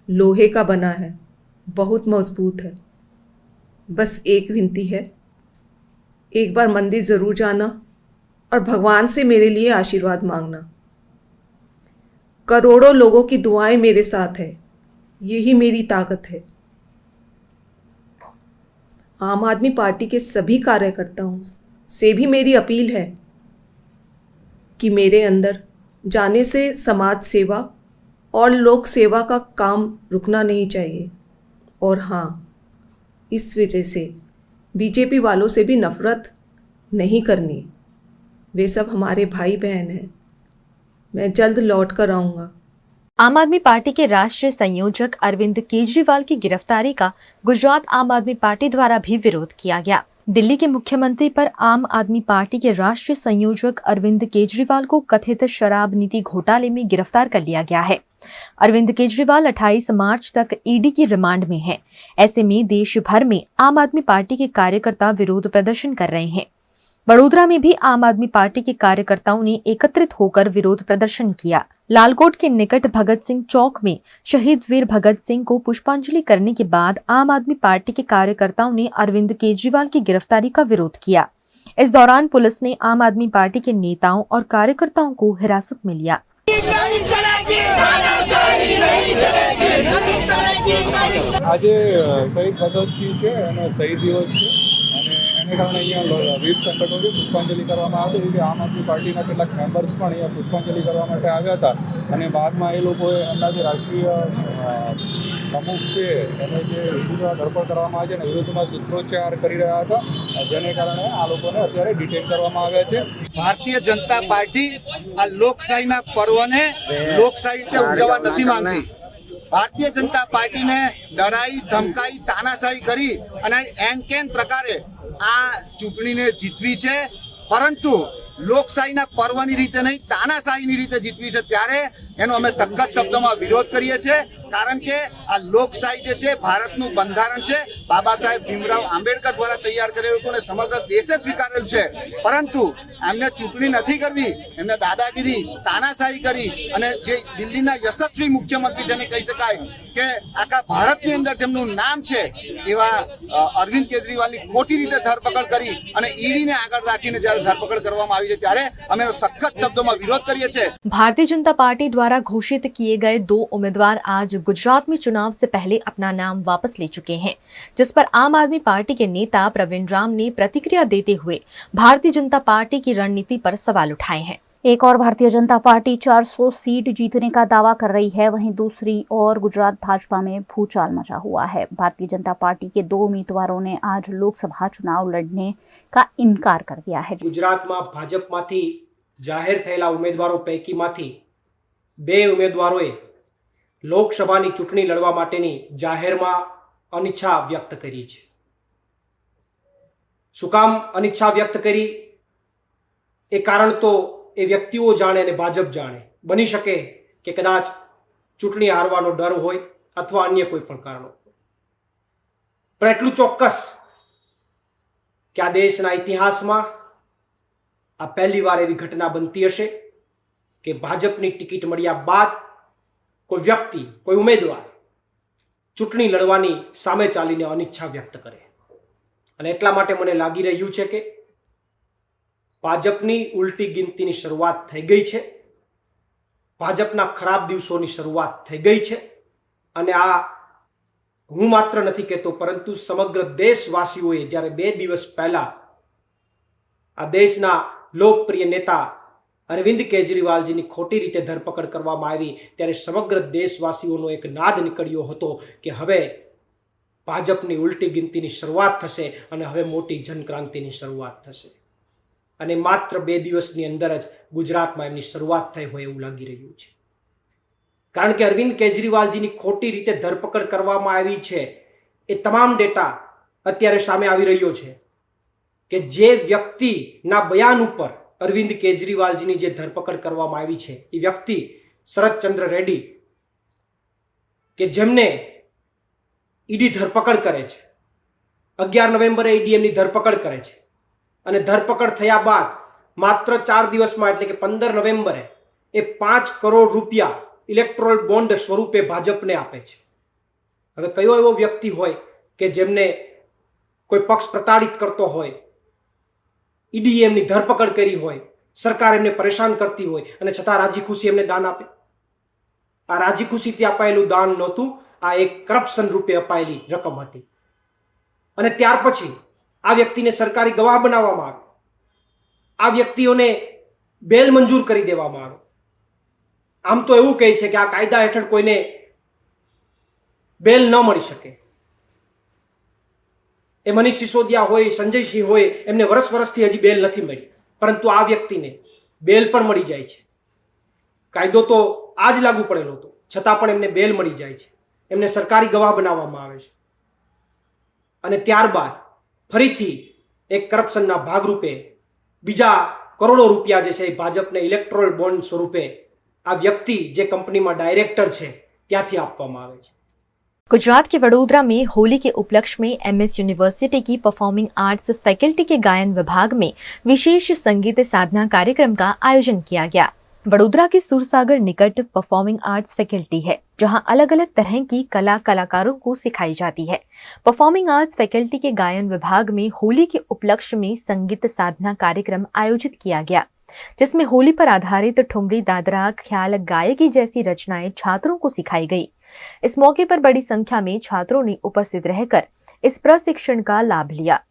S14: लोहे का बना है, बहुत मजबूत है। बस एक विनती है, एक बार मंदिर ज़रूर जाना और भगवान से मेरे लिए आशीर्वाद मांगना। करोड़ों लोगों की दुआएं मेरे साथ है, यही मेरी ताकत है। आम आदमी पार्टी के सभी कार्यकर्ताओं से भी मेरी अपील है कि मेरे अंदर जाने से समाज सेवा और लोक सेवा का काम रुकना नहीं चाहिए। और हाँ, इस वजह से बीजेपी वालों से भी नफरत नहीं करनी। वे सब हमारे भाई बहन हैं। मैं जल्द लौट कर आऊँगा।
S1: आम आदमी पार्टी के राष्ट्रीय संयोजक अरविंद केजरीवाल की गिरफ्तारी का गुजरात आम आदमी पार्टी द्वारा भी विरोध किया गया। दिल्ली के मुख्यमंत्री पर आम आदमी पार्टी के राष्ट्रीय संयोजक अरविंद केजरीवाल को कथित शराब नीति घोटाले में गिरफ्तार कर लिया गया है। अरविंद केजरीवाल 28 मार्च तक ईडी की रिमांड में हैं। ऐसे में देश भर में आम आदमी पार्टी के कार्यकर्ता विरोध प्रदर्शन कर रहे हैं। बड़ोदरा में भी आम आदमी पार्टी के कार्यकर्ताओं ने एकत्रित होकर विरोध प्रदर्शन किया। लालकोट के निकट भगत सिंह चौक में शहीद वीर भगत सिंह को पुष्पांजलि करने के बाद आम आदमी पार्टी के कार्यकर्ताओं ने अरविंद केजरीवाल की गिरफ्तारी का विरोध किया। इस दौरान पुलिस ने आम आदमी पार्टी के नेताओं और कार्यकर्ताओं को हिरासत में लिया।
S3: આજે શહીદ ભગતસિંહ છે એનો શહીદ દિવસ છે અને એને કારણે અહીંયા વિવિધ સંગઠનોથી પુષ્પાંજલિ કરવામાં આવતી હતી। આમ આદમી પાર્ટીના કેટલાક મેમ્બર્સ પણ અહીંયા પુષ્પાંજલિ કરવા માટે આવ્યા હતા અને બાદમાં એ લોકોએ એમના જે રાષ્ટ્રીય પ્રમુખ છે એને જે વિરુદ્ધમાં ધરપકડ કરવામાં આવી છે અને વિરુદ્ધમાં સૂત્રોચ્ચાર કરી રહ્યા હતા, જેને કારણે આ લોકોને અત્યારે ડિટેન કરવામાં આવ્યા છે।
S15: ભારતીય જનતા પાર્ટી આ લોકશાહીના પર્વને લોકશાહી રીતે ઉજવવા નથી માંગતી। ભારતીય જનતા પાર્ટીને ડરાઈ ધમકાઈ તાનાશાહી કરી અને એન કેન પ્રકારે આ ચૂંટણીને જીતવી છે, પરંતુ લોકશાહીના પર્વની રીતે નહીં, તાનાશાહીની રીતે જીતવી છે। ત્યારે એનો અમે સખત શબ્દોમાં વિરોધ કરીએ છીએ, કારણ કે આ લોકશાહી જે છે ભારતનું બંધારણ છે, બાબા સાહેબ ભીમરાવ આંબેડકર દ્વારા તૈયાર કરેલું અને સમગ્ર દેશે સ્વીકારેલું છે, પરંતુ એમને ચૂંટણી નથી કરવી, એમને દાદાગીરી તાનાશાહી કરી અને જે દિલ્હીના યશસ્વી મુખ્યમંત્રી જેને કહી શકાય કે આખા ભારતની અંદર જેમનું નામ છે એવા અરવિંદ કેજરીવાલની ખોટી રીતે ધરપકડ કરી અને ઈડીને આગળ રાખીને જ્યારે ધરપકડ કરવામાં આવી છે ત્યારે અમે એનો સખત શબ્દોમાં વિરોધ કરીએ છીએ।
S1: भारतीय जनता पार्टी द्वारा घोषित किए गए 2 उम्मीदवार आज गुजरात में चुनाव से पहले अपना नाम वापस ले चुके हैं, जिस पर आम आदमी पार्टी के नेता प्रवीण राम ने प्रतिक्रिया देते हुए भारतीय जनता पार्टी की रणनीति पर सवाल उठाए हैं।
S2: एक और भारतीय जनता पार्टी 400 सीट जीतने का दावा कर रही है, वहीं दूसरी ओर गुजरात भाजपा में भूचाल मचा हुआ है। भारतीय जनता पार्टी के 2 उम्मीदवारों ने आज लोकसभा चुनाव लड़ने का इनकार कर दिया है।
S16: गुजरात में भाजपमांथी जाहिर थयेला उम्मीदवारों पैकीमांथी 2 उम्मीदवारोए लोकसभानी चूंटणी लड़वा माटेनी जाहेरमां अनिच्छा व्यक्त करी छे। शुं काम अनिच्छा व्यक्त करी ए कारण तो ए व्यक्तिओ जाणे अने भाजप जाणे। बनी शके के कदाच चूंटणी हारवानो डर होय अथवा अन्य कोई पण कारण होय, पण एटलुं चोक्कस के आ देशना इतिहासमां आ पहली वार एवी घटना बनती हशे कि भाजपनी टिकિટ મળ્યા બાદ કોઈ વ્યક્તિ, કોઈ ઉમેદવાર ચૂંટણી લડવાની સામે ચાલીને અનિચ્છા વ્યક્ત કરે, અને એટલા માટે મને લાગી રહ્યું છે કે ભાજપની ઉલટી ગિનતીની શરૂઆત થઈ ગઈ છે, ભાજપના ખરાબ દિવસોની શરૂઆત થઈ ગઈ છે, અને આ હું માત્ર નથી કહેતો પરંતુ સમગ્ર દેશવાસીઓએ જ્યારે 2 દિવસ પહેલા આ દેશના લોકપ્રિય नेता अरविंद केजरीवालजीनी खोटी रीते धरपकड़ करवामां आवी त्यारे समग्र देशवासीओनो एक नाद निकळ्यो हतो के हवे भाजपनी उल्टी गिनतीनी शरूआत थशे अने हवे मोटी जनक्रांतिनी शरूआत थशे, अने मात्र 2 दिवसनी अंदर ज गुजरातमां एमनी शरूआत थई होय एवुं लागी रह्युं छे। कारण के अरविंद केजरीवालजीनी खोटी रीते धरपकड़ करवामां आवी छे ए तमाम डेटा अत्यारे सामे आवी रह्यो छे કે જે વ્યક્તિના બયાન ઉપર અરવિંદ કેજરીવાલજીની જે ધરપકડ કરવામાં આવી છે એ વ્યક્તિ શરદચંદ્ર રેડ્ડી કે જેમને ઈડી ધરપકડ કરે છે, 11 નવેમ્બરે ઈડી એમની ધરપકડ કરે છે અને ધરપકડ થયા બાદ માત્ર 4 દિવસમાં એટલે કે 15 નવેમ્બરે એ 5 કરોડ રૂપિયા ઇલેક્ટોરલ બોન્ડ સ્વરૂપે ભાજપને આપે છે। હવે કયો એવો વ્યક્તિ હોય કે જેમને કોઈ પક્ષ પ્રતાડિત કરતો હોય, ईडी एमनी धरपकड़ करी होय, सरकार एमने परेशान करती होय अने छतां राजी खुशी एमने दान आपे? आ राजी खुशीथी अपायेलुं दान नहोतुं, आ एक करप्शन रूपे अपायेली रकम हती। अने त्यार पछी आ व्यक्तिने सरकारी गवाह बनाववामां आव्यो, आ व्यक्तिओने बेल मंजूर करी देवामां आव्यो। આમ તો એવું કહે છે કે આ કાયદા હેઠળ કોઈને બેલ ન મળી શકે. એ મનીષ સિસોદિયા હોય, સંજયસિંહ હોય, એમને વર્ષથી હજી બેલ નથી મળી, પરંતુ આ વ્યક્તિને બેલ પણ મળી જાય છે. કાયદો તો આજ લાગુ પડેલો હતો, છતાં પણ એમને બેલ મળી જાય છે. એમને સરકારી ગવાહ બનાવવામાં આવે છે અને ત્યારબાદ ફરીથી એક કરપ્શનના ભાગરૂપે બીજા કરોડો રૂપિયા જે છે એ ભાજપને ઇલેક્ટોરલ બોન્ડ સ્વરૂપે આ વ્યક્તિ જે કંપનીમાં ડાયરેક્ટર છે ત્યાંથી આપવામાં આવે છે.
S1: गुजरात के वडोदरा में होली के उपलक्ष्य में एमएस यूनिवर्सिटी की परफॉर्मिंग आर्ट्स फैकल्टी के गायन विभाग में विशेष संगीत साधना कार्यक्रम का आयोजन किया गया। वडोदरा के सूरसागर निकट परफॉर्मिंग आर्ट्स फैकल्टी है, जहां अलग अलग तरह की कला कलाकारों को सिखाई जाती है। परफॉर्मिंग आर्ट्स फैकल्टी के गायन विभाग में होली के उपलक्ष्य में संगीत साधना कार्यक्रम आयोजित किया गया, जिसमें होली पर आधारित ठुमरी, दादरा, ख्याल, गायकी जैसी रचनाएं छात्रों को सिखाई गई। इस मौके पर बड़ी संख्या में छात्रों ने उपस्थित रहकर इस प्रशिक्षण का लाभ लिया।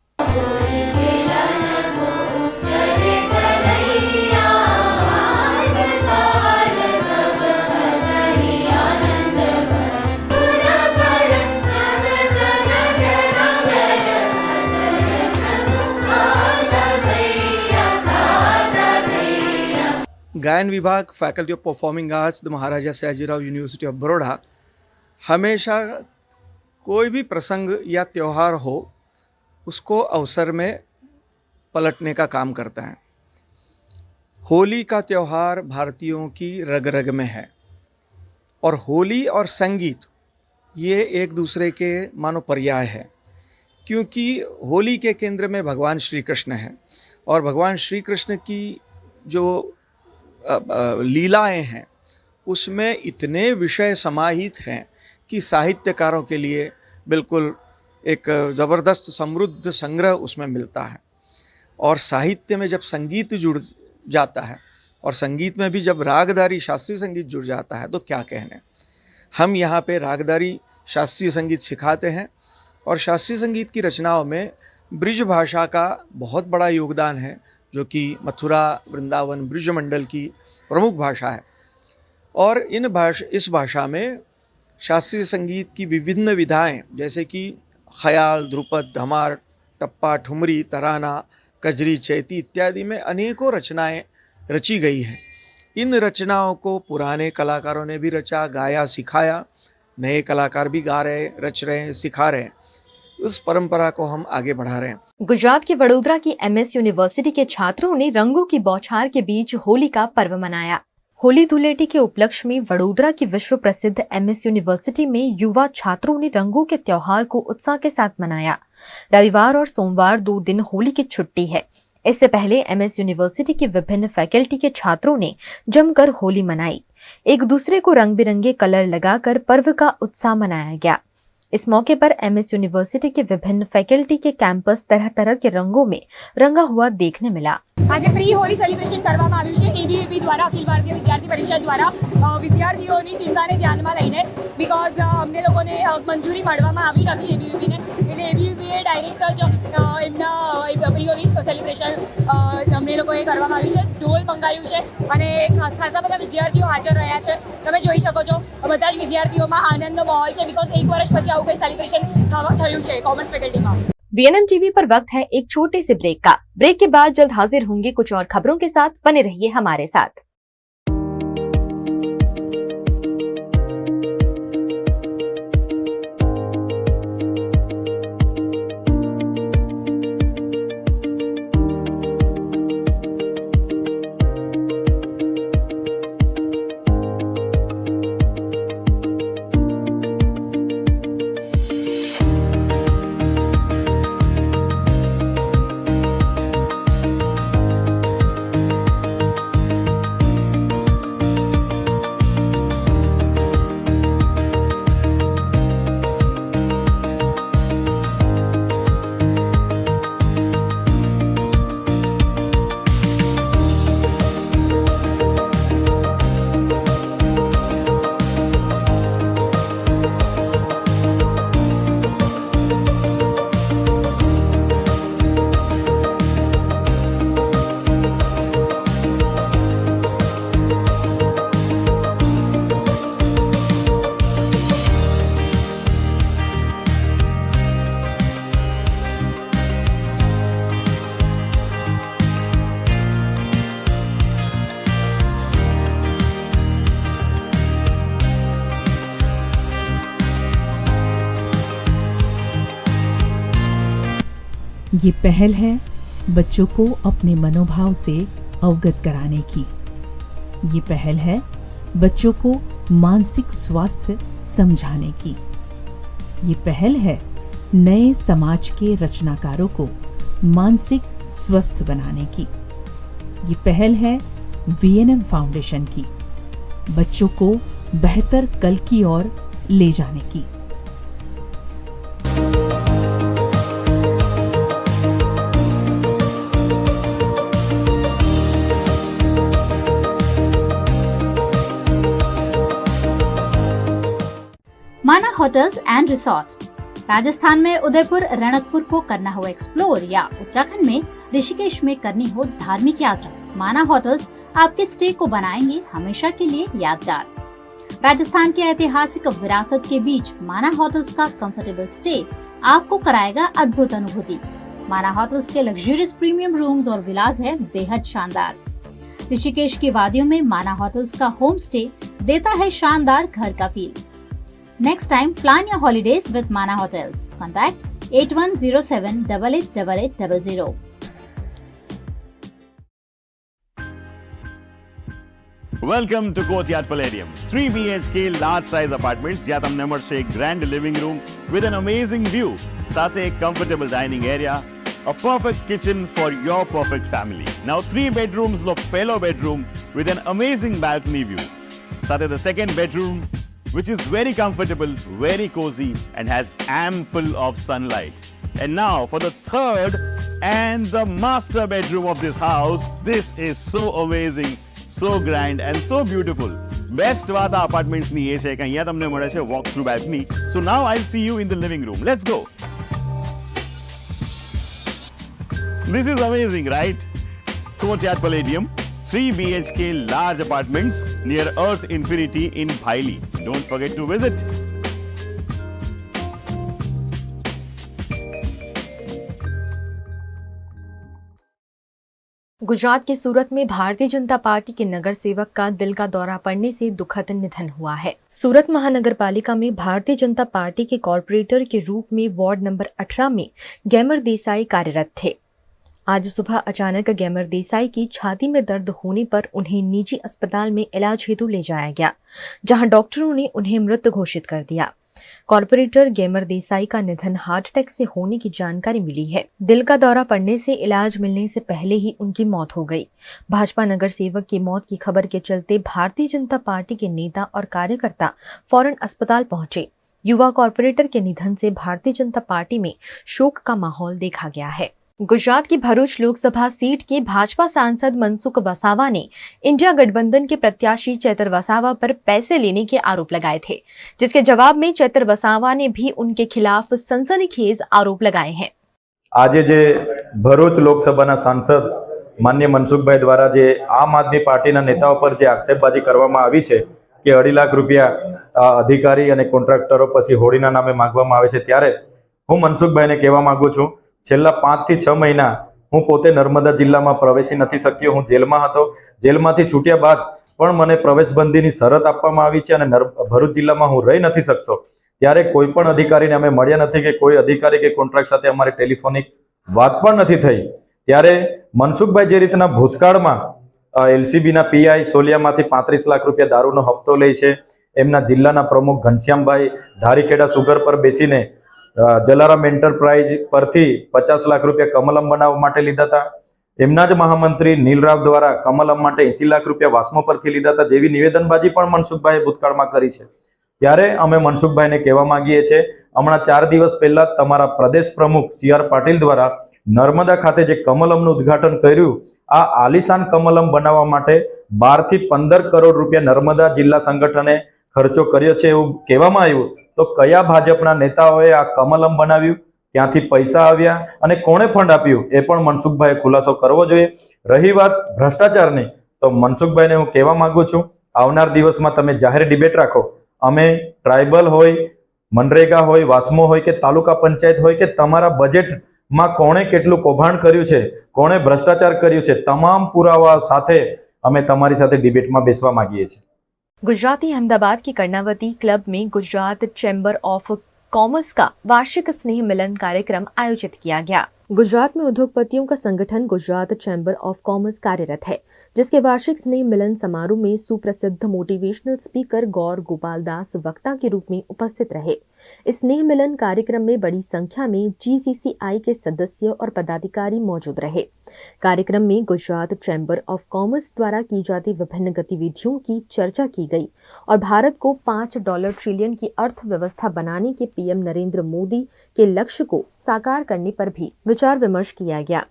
S17: गायन विभाग, faculty of performing arts, the Maharaja Sayajirao university of Baroda हमेशा कोई भी प्रसंग या त्यौहार हो उसको अवसर में पलटने का काम करता है। होली का त्यौहार भारतीयों की रग रग में है और होली और संगीत ये एक दूसरे के मानो पर्याय है, क्योंकि होली के केंद्र में भगवान श्री कृष्ण हैं और भगवान श्री कृष्ण की जो लीलाएं हैं उसमें इतने विषय समाहित हैं कि साहित्यकारों के लिए बिल्कुल एक ज़बरदस्त समृद्ध संग्रह उसमें मिलता है। और साहित्य में जब संगीत जुड़ जाता है और संगीत में भी जब रागदारी शास्त्रीय संगीत जुड़ जाता है तो क्या कहने। हम यहाँ पे रागदारी शास्त्रीय संगीत सिखाते हैं और शास्त्रीय संगीत की रचनाओं में ब्रिज भाषा का बहुत बड़ा योगदान है, जो कि मथुरा, वृंदावन, ब्रिजमंडल की प्रमुख भाषा है। और इस भाषा में शास्त्रीय संगीत की विभिन्न विधाएं जैसे कि ख्याल, ध्रुपद, धमार, टप्पा, ठुमरी, तराना, कजरी, चैती इत्यादि में अनेकों रचनाएं रची गई हैं। इन रचनाओं को पुराने कलाकारों ने भी रचा, गाया, सिखाया, नए कलाकार भी गा रहे, रच रहे, सिखा रहे हैं। उस परंपरा को हम आगे बढ़ा रहे हैं।
S1: गुजरात के वडोदरा की एमएस यूनिवर्सिटी के छात्रों ने रंगों की बौछार के बीच होली का पर्व मनाया। होली धुलेटी के उपलक्ष्य में वडोदरा की विश्व प्रसिद्ध एमएस यूनिवर्सिटी में युवा छात्रों ने रंगों के त्योहार को उत्साह के साथ मनाया। रविवार और सोमवार 2 दिन होली की छुट्टी है। इससे पहले एमएस यूनिवर्सिटी की विभिन्न फैकल्टी के छात्रों ने जमकर होली मनाई। एक दूसरे को रंग बिरंगे कलर लगाकर पर्व का उत्साह मनाया गया। इस मौके पर एमएस यूनिवर्सिटी के विभिन्न फैकल्टी के कैंपस तरह तरह के रंगों में रंगा हुआ देखने मिला।
S18: આજે પ્રી હોલી સેલિબ્રેશન કરવામાં આવ્યું છે એબીવીપી દ્વારા, અખિલ ભારતીય વિદ્યાર્થી પરિષદ દ્વારા વિદ્યાર્થીઓની ચિંતાને ધ્યાનમાં લઈને, બીકોઝ અમને લોકોને મંજૂરી મળવામાં આવી નથી એબીવીપીને, એટલે એબીવીપીએ ડાયરેક્ટ જ એમના પ્રી હોલી સેલિબ્રેશન અમને લોકોએ કરવામાં આવ્યું છે। ઢોલ મંગાવ્યું છે અને ખાસા બધા વિદ્યાર્થીઓ હાજર રહ્યા છે। તમે જોઈ શકો છો બધા જ વિદ્યાર્થીઓમાં આનંદનો માહોલ છે, બીકોઝ 1 વર્ષ પછી આવું કંઈ સેલિબ્રેશન થયું છે કોમર્સ फैकल्टीમાં।
S1: बीएनएम टीवी पर वक्त है एक छोटे से ब्रेक का। ब्रेक के बाद जल्द हाजिर होंगे कुछ और खबरों के साथ। बने रहिए हमारे साथ।
S19: ये पहल है बच्चों को अपने मनोभाव से अवगत कराने की। ये पहल है बच्चों को मानसिक स्वास्थ्य समझाने की। ये पहल है नए समाज के रचनाकारों को मानसिक स्वस्थ बनाने की। ये पहल है VNM फाउंडेशन की, बच्चों को बेहतर कल की ओर ले जाने की।
S2: माना होटल्स एंड रिसोर्ट। राजस्थान में उदयपुर रणकपुर को करना हो एक्सप्लोर या उत्तराखंड में ऋषिकेश में करनी हो धार्मिक यात्रा, माना होटल्स आपके स्टे को बनाएंगे हमेशा के लिए यादगार। राजस्थान के ऐतिहासिक विरासत के बीच माना होटल्स का कंफर्टेबल स्टे आपको कराएगा अद्भुत अनुभूति। माना होटल्स के लग्जरियस प्रीमियम रूम्स और विलास है बेहद शानदार। ऋषिकेश की वादियों में माना होटल्स का होम स्टे देता है शानदार घर का feel. Next time, plan your holidays with Mana Hotels. Contact 8107888800.
S13: Welcome to Courtyard Palladium. 3 BHK large size apartments જ્યાં તમને મળશે એક grand living room with an amazing view, સાથે એક comfortable dining area, a perfect kitchen for your perfect family. Now 3 bedrooms નો પહેલો bedroom with an amazing balcony view. સાથે the second bedroom which is very comfortable, very cozy and has ample of sunlight. And now for the third and the master bedroom of this house. This is so amazing, so grand and so beautiful. Best વાત આ apartments ની એ છે કે અહીંયા તમને મળે છે walk through balcony. So now I'll see you in the living room. Let's go. This is amazing, right? Courtyard Palladium, 3 BHK large apartments near Earth Infinity in Bhaili. Don't forget to visit.
S1: Gujarat के सूरत में Bharatiya Janata party के नगर सेवक का दिल का दौरा पड़ने से दुखद निधन हुआ है। सूरत महानगर पालिका में भारतीय जनता पार्टी के कॉर्पोरेटर के रूप में वार्ड नंबर 18 में गैमर देसाई कार्यरत थे। आज सुबह अचानक गैमर देसाई की छाती में दर्द होने पर उन्हें निजी अस्पताल में इलाज हेतु ले जाया गया, जहां डॉक्टरों ने उन्हें मृत घोषित कर दिया। कॉर्पोरेटर गैमर देसाई का निधन हार्ट अटैक से होने की जानकारी मिली है। दिल का दौरा पड़ने से इलाज मिलने से पहले ही उनकी मौत हो गई। भाजपा नगर सेवक की मौत की खबर के चलते भारतीय जनता पार्टी के नेता और कार्यकर्ता फौरन अस्पताल पहुंचे। युवा कॉर्पोरेटर के निधन से भारतीय जनता पार्टी में शोक का माहौल देखा गया है। गुजरात की भरूच लोकसभा सीट के भाजपा सांसद मनसुख वसावा ने इंडिया गठबंधन के प्रत्याशी चैतर वसावा पर पैसे लेने के आरोप लगाए थे, जिसके जवाब में चैतर वसावा ने भी उनके खिलाफ सनसनीखेज आरोप लगाए हैं।
S20: आज जे भरूच लोकसभा सांसद माननीय मनसुखभाई द्वारा जे आम आदमी पार्टी नेताओं पर जे आक्षेपबाजी करवामां आवी छे कि 2.5 लाख रुपया अधिकारी और कॉन्ट्राक्टरो पछी होळीना नामे मांगवामां आवे छे, त्यारे हूँ मनसुखभाई ने कहेवा मांगू छूं छेल्ला 5 થી 6 महीना हूँ पोते नर्मदा जिल्ला में प्रवेशी नहीं शक्यो। हूँ जेल में हतो, जेल में छूट्या बाद पण मने प्रवेशबंधी की शरत आपवामां आवी छे अने भरूच जिल्ला में हूँ रही नहीं सकतो। त्यारे कोई पण अधिकारी ने अमे मळ्या नथी के कोई अधिकारी के कॉन्ट्राक्ट साथे अमारी टेलिफोनिक वात पण नथी थई। त्यारे मनसुखभाई जे रीतना भूतकाळमां LCB ना PI सोलियामांथी 35 लाख रुपया दारूनो हप्तो ले छे, एमना जिल्लाना प्रमुख घनश्यामभाई धारीखेड़ा सुगर पर बेसीने जलाराम एंटरप्राइज परथी 50 लाख रुपया कमलम बनाववा माटे लीधा था। एमना ज महामंत्री नीलराव द्वारा कमलम माटे 80 लाख रुपया वास्मो परथी लीधा था, जेवी निवेदनबाजी पण मनसुखभाई भूतकाळमां करी छे। त्यारे अमे मनसुखभाईने कहेवा मांगीए छे, हमणां 4 दिवस पहेला तमारा प्रदेश प्रमुख CR पाटील द्वारा नर्मदा खाते जे कमलमनुं उद्घाटन कर्युं, आ आलिशान कमलम बनाववा माटे 12 થી 15 करोड़ रुपया नर्मदा जिल्ला संगठने खर्चो कर्यो छे एवुं कहेवामां आव्युं। तो कया भाजपना नेताओए आ कमलम बनाव्युं, क्यांथी पैसा आव्या अने कोणे फंड आप्युं ए पण मनसुखभाईए खुलासो करवो जोईए। रही वात भ्रष्टाचारनी, तो मनसुखभाईने हूँ कहेवा मांगु छुं, आवनार दिवसमां तमे जाहेर डिबेट राखो। अमे ट्राइबल होय, मनरेगा होय, वास्मो होय के तालुका पंचायत होय के तमारा बजेटमां कोणे केटલું કૌભાંડ કર્યું છે, કોણે ભ્રષ્ટાચાર કર્યું છે, તમામ પુરાવા સાથે અમે તમારી સાથે ડિબેટમાં બેસવા માંગીએ છીએ।
S1: गुजराती अहमदाबाद के कर्णावती क्लब में गुजरात चैम्बर ऑफ कॉमर्स का वार्षिक स्नेह मिलन कार्यक्रम आयोजित किया गया। गुजरात में उद्योगपतियों का संगठन गुजरात चैम्बर ऑफ कॉमर्स कार्यरत है, जिसके वार्षिक स्नेह मिलन समारोह में सुप्रसिद्ध मोटिवेशनल स्पीकर गौर गोपाल दास वक्ता के रूप में उपस्थित रहे। इस स्नेह मिलन कार्यक्रम में बड़ी संख्या में GCCI के सदस्य और पदाधिकारी मौजूद रहे। कार्यक्रम में गुजरात चैम्बर ऑफ कॉमर्स द्वारा की जाती विभिन्न गतिविधियों की चर्चा की गई और भारत को $5 ट्रिलियन की अर्थव्यवस्था बनाने के PM नरेंद्र मोदी के लक्ष्य को साकार करने पर भी विचार विमर्श किया गया।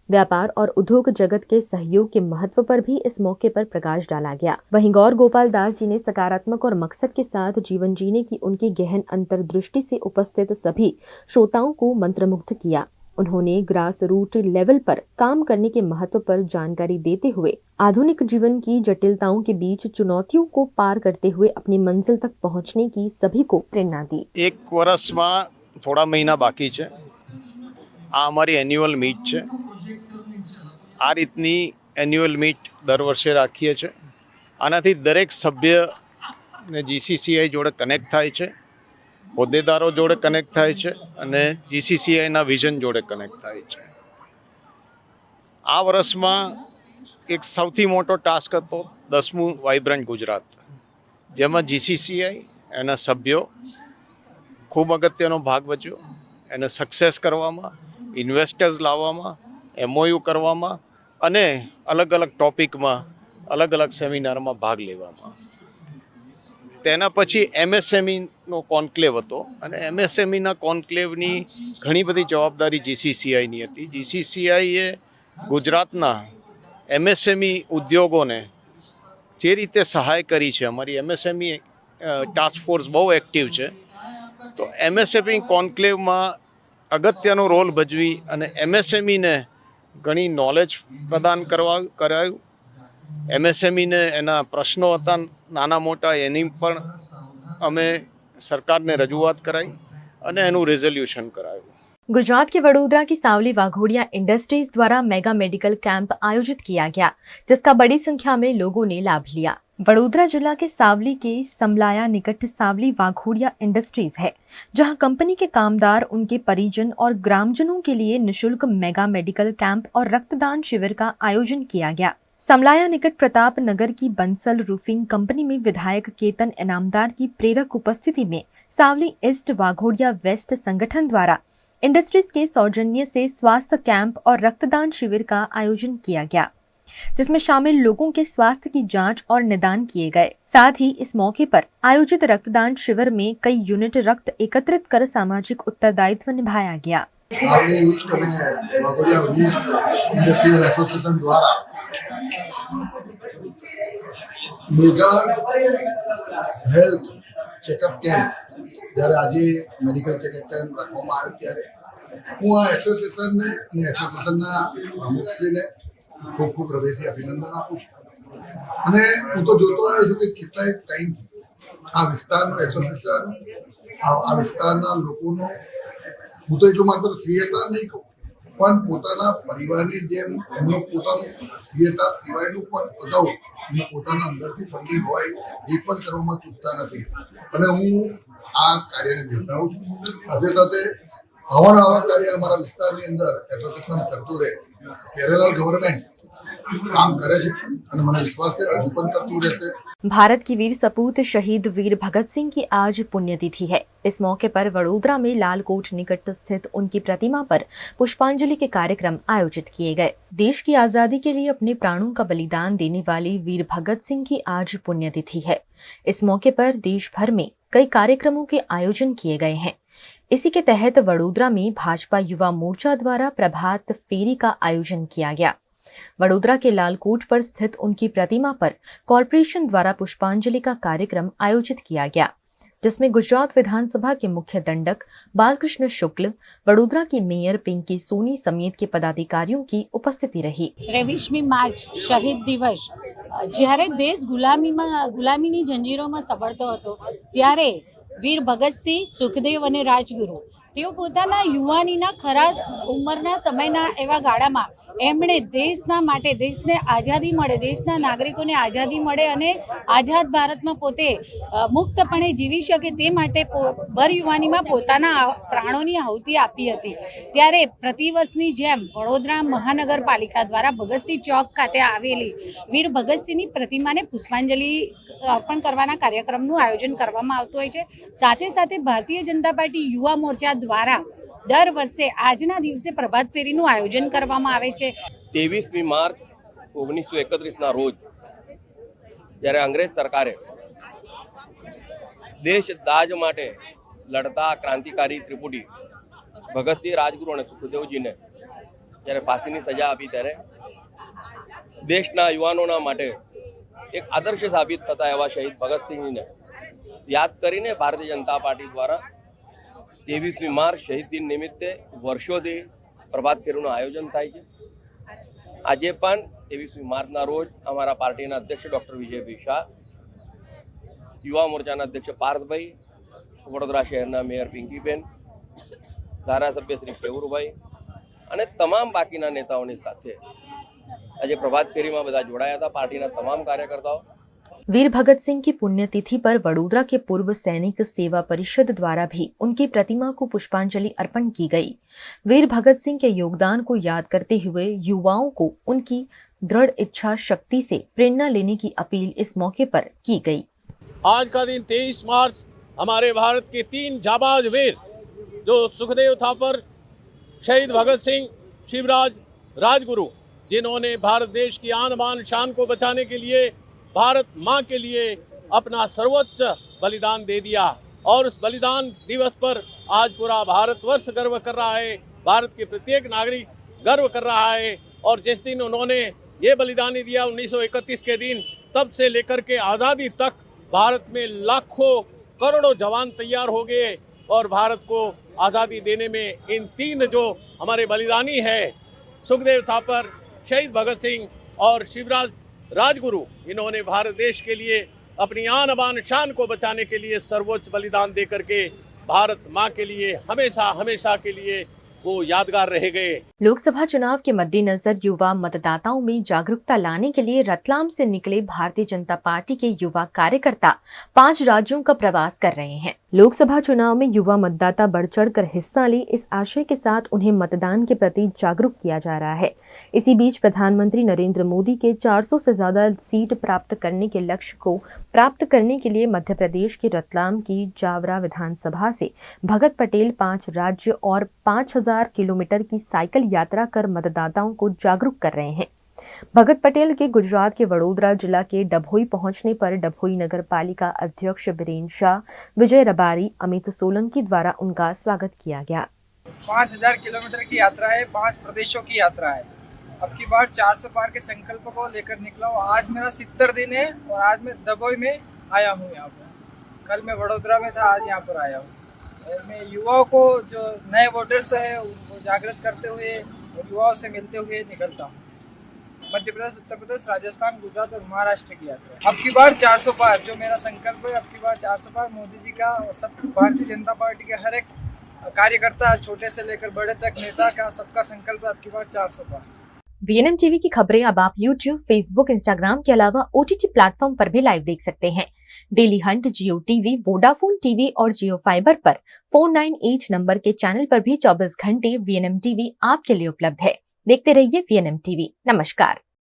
S1: व्यापार और उद्योग जगत के सहयोग के महत्व पर भी इस मौके पर प्रकाश डाला गया। वहीं गौर गोपाल दास जी ने सकारात्मक और मकसद के साथ जीवन जीने की उनकी गहन अंतर्दृष्टि से उपस्थित सभी श्रोताओं को मंत्रमुग्ध किया। उन्होंने ग्रास रूट लेवल पर काम करने के महत्व पर जानकारी देते हुए आधुनिक जीवन की जटिलताओं के बीच चुनौतियों को पार करते हुए अपनी मंजिल तक पहुंचने की सभी को प्रेरणा दी।
S21: एक वर्ष में थोड़ा महीना बाकी है। आ हमारी एन्युअल मीट है। आ रीतनी एन्युअल मीट दर वर्षे राखीए छे। आनाथी दरेक सभ्य ने GCCI जोड़े कनेक्ट थाय छे, होद्देदारो जोड़े कनेक्ट थाय छे अने GCCI ना विजन जोड़े कनेक्ट थाय छे। आ वर्ष में एक सौथी मोटो टास्क हतो 10मुं वाइब्रન્ટ गुजरात, जेमां GCCI एना सभ्यो खूब अगत्यनो भाग भज्यो। एने सक्सेस करवामां, इन्वेस्टर्स लाववामां, MOU करवामां अने अलग अलग टॉपिक में अलग अलग सेमिनार में भाग लेवामां। तेना पछी MSME नो कॉन्क्लेव हतो अने MSME ना कॉन्क्लेवनी घणी बधी जवाबदारी GCCI नी हती। GCCI ए गुजरातना MSME उद्योगोने जे रीते सहाय करी छे, अमारी MSME टास्क फोर्स बहु एक्टिव छे, तो MSME कॉन्क्लेव में अगत्यनो रोल भजवी अने MSME ने घणी नॉलेज प्रदान कराયું। MSME ने एना प्रश्नों हता नाना मोटा एनी पण अमे सरकारने रजूआत कराई अने एनुं रेजोल्यूशन करायुं।
S1: गुजरात के वडोदरा की सावली वाघोड़िया इंडस्ट्रीज द्वारा मेगा मेडिकल कैंप आयोजित किया गया, जिसका बड़ी संख्या में लोगों ने लाभ लिया। वडोदरा जिला के सावली के समलाया निकट सावली वाघोड़िया इंडस्ट्रीज है, जहां कंपनी के कामदार, उनके परिजन और ग्रामजनों के लिए निशुल्क मेगा मेडिकल कैंप और रक्तदान शिविर का आयोजन किया गया। समलाया निकट प्रताप नगर की बंसल रूफिंग कंपनी में विधायक केतन इनामदार की प्रेरक उपस्थिति में सावली ईस्ट वाघोड़िया वेस्ट संगठन द्वारा इंडस्ट्रीज के सौजन्य से स्वास्थ्य कैंप और रक्तदान शिविर का आयोजन किया गया, जिसमें शामिल लोगों के स्वास्थ्य की जांच और निदान किए गए। साथ ही इस मौके पर आयोजित रक्तदान शिविर में कई यूनिट रक्त एकत्रित कर सामाजिक उत्तरदायित्व निभाया गया।
S22: मेगा हेल्थ चेकअप कैम्प જ્યારે આજે મેડિકલ ચેકઅપ કેમ્પ રાખવામાં આવ્યો ત્યારે હું આ એસોસિએશનને અને એસોસિએશનના પ્રમુખશ્રીને ખૂબ ખૂબ હૃદયથી અભિનંદન આપું છું અને હું તો જોતો આવ્યો છું કે કેટલાય ટાઈમથી આ વિસ્તારનું એસોસિએશન આ વિસ્તારના લોકોનો હું તો એટલું માત્ર CSR નહીં કહું પણ પોતાના પરિવારની જેમ એમનું પોતાનું CSR સિવાયનું પણ અગાઉ એમનું પોતાના અંદરથી ફંડિંગ હોય એ પણ કરવામાં ચૂકતા નથી અને હું આ કાર્યને બિરદાવું છું। સાથે સાથે આવા કાર્ય અમારા વિસ્તારની અંદર એસોસિએશન કરતું રહે, પેરેલલ ગવર્નમેન્ટ काम करे छे અને મને વિશ્વાસ છે હજુ પણ કરતું રહેશે।
S1: भारत की वीर सपूत शहीद वीर भगत सिंह की आज पुण्यतिथि है। इस मौके पर वडोदरा में लालकोट निकट स्थित उनकी प्रतिमा पर पुष्पांजलि के कार्यक्रम आयोजित किए गए। देश की आजादी के लिए अपने प्राणों का बलिदान देने वाले वीर भगत सिंह की आज पुण्यतिथि है। इस मौके पर देश भर में कई कार्यक्रमों के आयोजन किए गए हैं। इसी के तहत वडोदरा में भाजपा युवा मोर्चा द्वारा प्रभात फेरी का आयोजन किया गया। वडोदरा के लालकोट पर स्थित उनकी प्रतिमा पर कॉरपोरेशन द्वारा पुष्पांजलि का कार्यक्रम आयोजित किया गया, जिसमें गुजरात विधानसभा के मुख्य दंडक बालकृष्ण शुक्ल, वडोदरा की मेयर पिंकी सोनी समेत के पदाधिकारियों की उपस्थिति रही।
S23: 23મી માર્ચ શહીદ દિવસ, જ્યારે દેશ ગુલામીની જંજીરોમાં સબળતો હતો ત્યારે વીર ભગતસિંહ, સુખદેવ અને રાજગુરુ તેઓ પોતાના યુવાનીના ખરા ઉંમરના સમયના એવા ગાળામાં એમણે દેશના માટે, દેશને આઝાદી મળે, દેશના નાગરિકોને આઝાદી મળે અને આઝાદ ભારતમાં પોતે મુક્તપણે જીવી શકે તે માટે ભર યુવાનીમાં પોતાના પ્રાણોની આહુતિ આપી હતી. ત્યારે પ્રતિવર્ષની જેમ વડોદરા મહાનગરપાલિકા દ્વારા ભગતસિંહ ચોક ખાતે આવેલી વીર ભગતસિંહની પ્રતિમાને પુષ્પાંજલિ અર્પણ કરવાના કાર્યક્રમનું આયોજન કરવામાં આવતું હોય છે. સાથે સાથે ભારતીય જનતા પાર્ટી યુવા મોરચા દ્વારા દર વર્ષે આજના દિવસે પ્રભાત ફેરીનું આયોજન કરવામાં આવે છે.
S4: 23મી માર્ચ 1931ના રોજ જ્યારે અંગ્રેજ સરકારે દેશ દાજ માટે લડતા ક્રાંતિકારી ત્રિપુટી ભગતસિંહ, રાજગુરુ અને સુખદેવજીને જ્યારે ફાંસીની સજા આપી ત્યારે દેશના યુવાનોના માટે એક આદર્શ સાબિત થતા એવા શહીદ ભગતસિંહજીને યાદ કરીને ભારતીય જનતા પાર્ટી દ્વારા 23મી માર્ચ શહીદ દિન નિમિત્તે વર્ષોથી પ્રભાત ફેરીનું આયોજન થાય છે. આજે પણ 23મી માર્ચના રોજ અમારા પાર્ટીના અધ્યક્ષ ડૉક્ટર વિજયભાઈ શાહ, યુવા મોરચાના અધ્યક્ષ પાર્થભાઈ, વડોદરા શહેરના મેયર પિંકીબેન, ધારાસભ્ય શ્રી કેવુરભાઈ અને તમામ બાકીના નેતાઓની સાથે આજે પ્રભાત फेरीમાં બધા જોડાયા હતા. પાર્ટીના તમામ કાર્યકર્તાઓ.
S1: वीर भगत सिंह की पुण्यतिथि पर वडोदरा के पूर्व सैनिक सेवा परिषद द्वारा भी उनकी प्रतिमा को पुष्पांजलि अर्पण की गई. वीर भगत सिंह के योगदान को याद करते हुए युवाओं को उनकी दृढ़ इच्छा शक्ति से प्रेरणा लेने की अपील इस मौके पर की गई.
S21: आज का दिन 23 मार्च हमारे भारत के 3 जाबाज वीर जो सुखदेव थापर, शहीद भगत सिंह, शिवराज, राजगुरु, जिन्होंने भारत देश की आन बान शान को बचाने के लिए, भारत माँ के लिए अपना सर्वोच्च बलिदान दे दिया. और उस बलिदान दिवस पर आज पूरा भारतवर्ष गर्व कर रहा है, भारत के प्रत्येक नागरिक गर्व कर रहा है. और जिस दिन उन्होंने ये बलिदान दिया 1931 के दिन, तब से लेकर के आज़ादी तक भारत में लाखों करोड़ों जवान तैयार हो गए और भारत को आज़ादी देने में इन 3 जो हमारे बलिदानी है, सुखदेव थापर, शहीद भगत सिंह और शिवराज राजगुरु, इन्होंने भारत देश के लिए अपनी आन बान शान को बचाने के लिए सर्वोच्च बलिदान दे करके भारत माँ के लिए हमेशा हमेशा के लिए वो यादगार रह गए.
S1: लोकसभा चुनाव के मद्देनजर युवा मतदाताओं में जागरूकता लाने के लिए रतलाम से निकले भारतीय जनता पार्टी के युवा कार्यकर्ता 5 राज्यों का प्रवास कर रहे हैं. लोकसभा चुनाव में युवा मतदाता बढ़ चढ़कर हिस्सा ले, इस आशय के साथ उन्हें मतदान के प्रति जागरूक किया जा रहा है. इसी बीच प्रधानमंत्री नरेंद्र मोदी के 400 से ज्यादा सीट प्राप्त करने के लक्ष्य को प्राप्त करने के लिए मध्य प्रदेश के रतलाम की जावरा विधानसभा से भगत पटेल 5 राज्य और 5000 किलोमीटर की साइकिल यात्रा कर मतदाताओं को जागरूक कर रहे हैं. भगत पटेल के गुजरात के वडोदरा जिला के डभोई पहुंचने पर डभोई नगर पालिका अध्यक्ष बीरेन्द्र शाह, विजय रबारी, अमित सोलंकी द्वारा उनका स्वागत किया गया.
S5: 5000 किलोमीटर की यात्रा है, 5 प्रदेशों की यात्रा है. अब की बार 400 पार के संकल्प को लेकर निकला हूँ. आज मेरा 70 दिन है और आज मैं डभोई में आया हूँ. यहाँ पर कल मैं वडोदरा में था, आज यहाँ पर आया हूँ. मैं युवाओं को, जो नए वोटर्स हैं, उनको जागृत करते हुए और युवाओं से मिलते हुए निकलता हूँ. मध्य प्रदेश, उत्तर प्रदेश, राजस्थान, गुजरात और महाराष्ट्र की यात्रा. अब की बार 400 पार जो मेरा संकल्प है, अब की बार 400 पार मोदी जी का और सब भारतीय जनता पार्टी के हर एक कार्यकर्ता, छोटे से लेकर बड़े तक नेता का, सबका संकल्प है अब की बार 400 पार.
S1: VNM टीवी की खबरें अब आप YouTube, Facebook, Instagram के अलावा OTT प्लेटफॉर्म पर भी लाइव देख सकते हैं. डेली हंट, जियो टीवी, वोडाफोन टीवी और जियो फाइबर पर 498 नंबर के चैनल पर भी 24 घंटे VNM टीवी आपके लिए उपलब्ध है. देखते रहिए VNM टीवी. नमस्कार.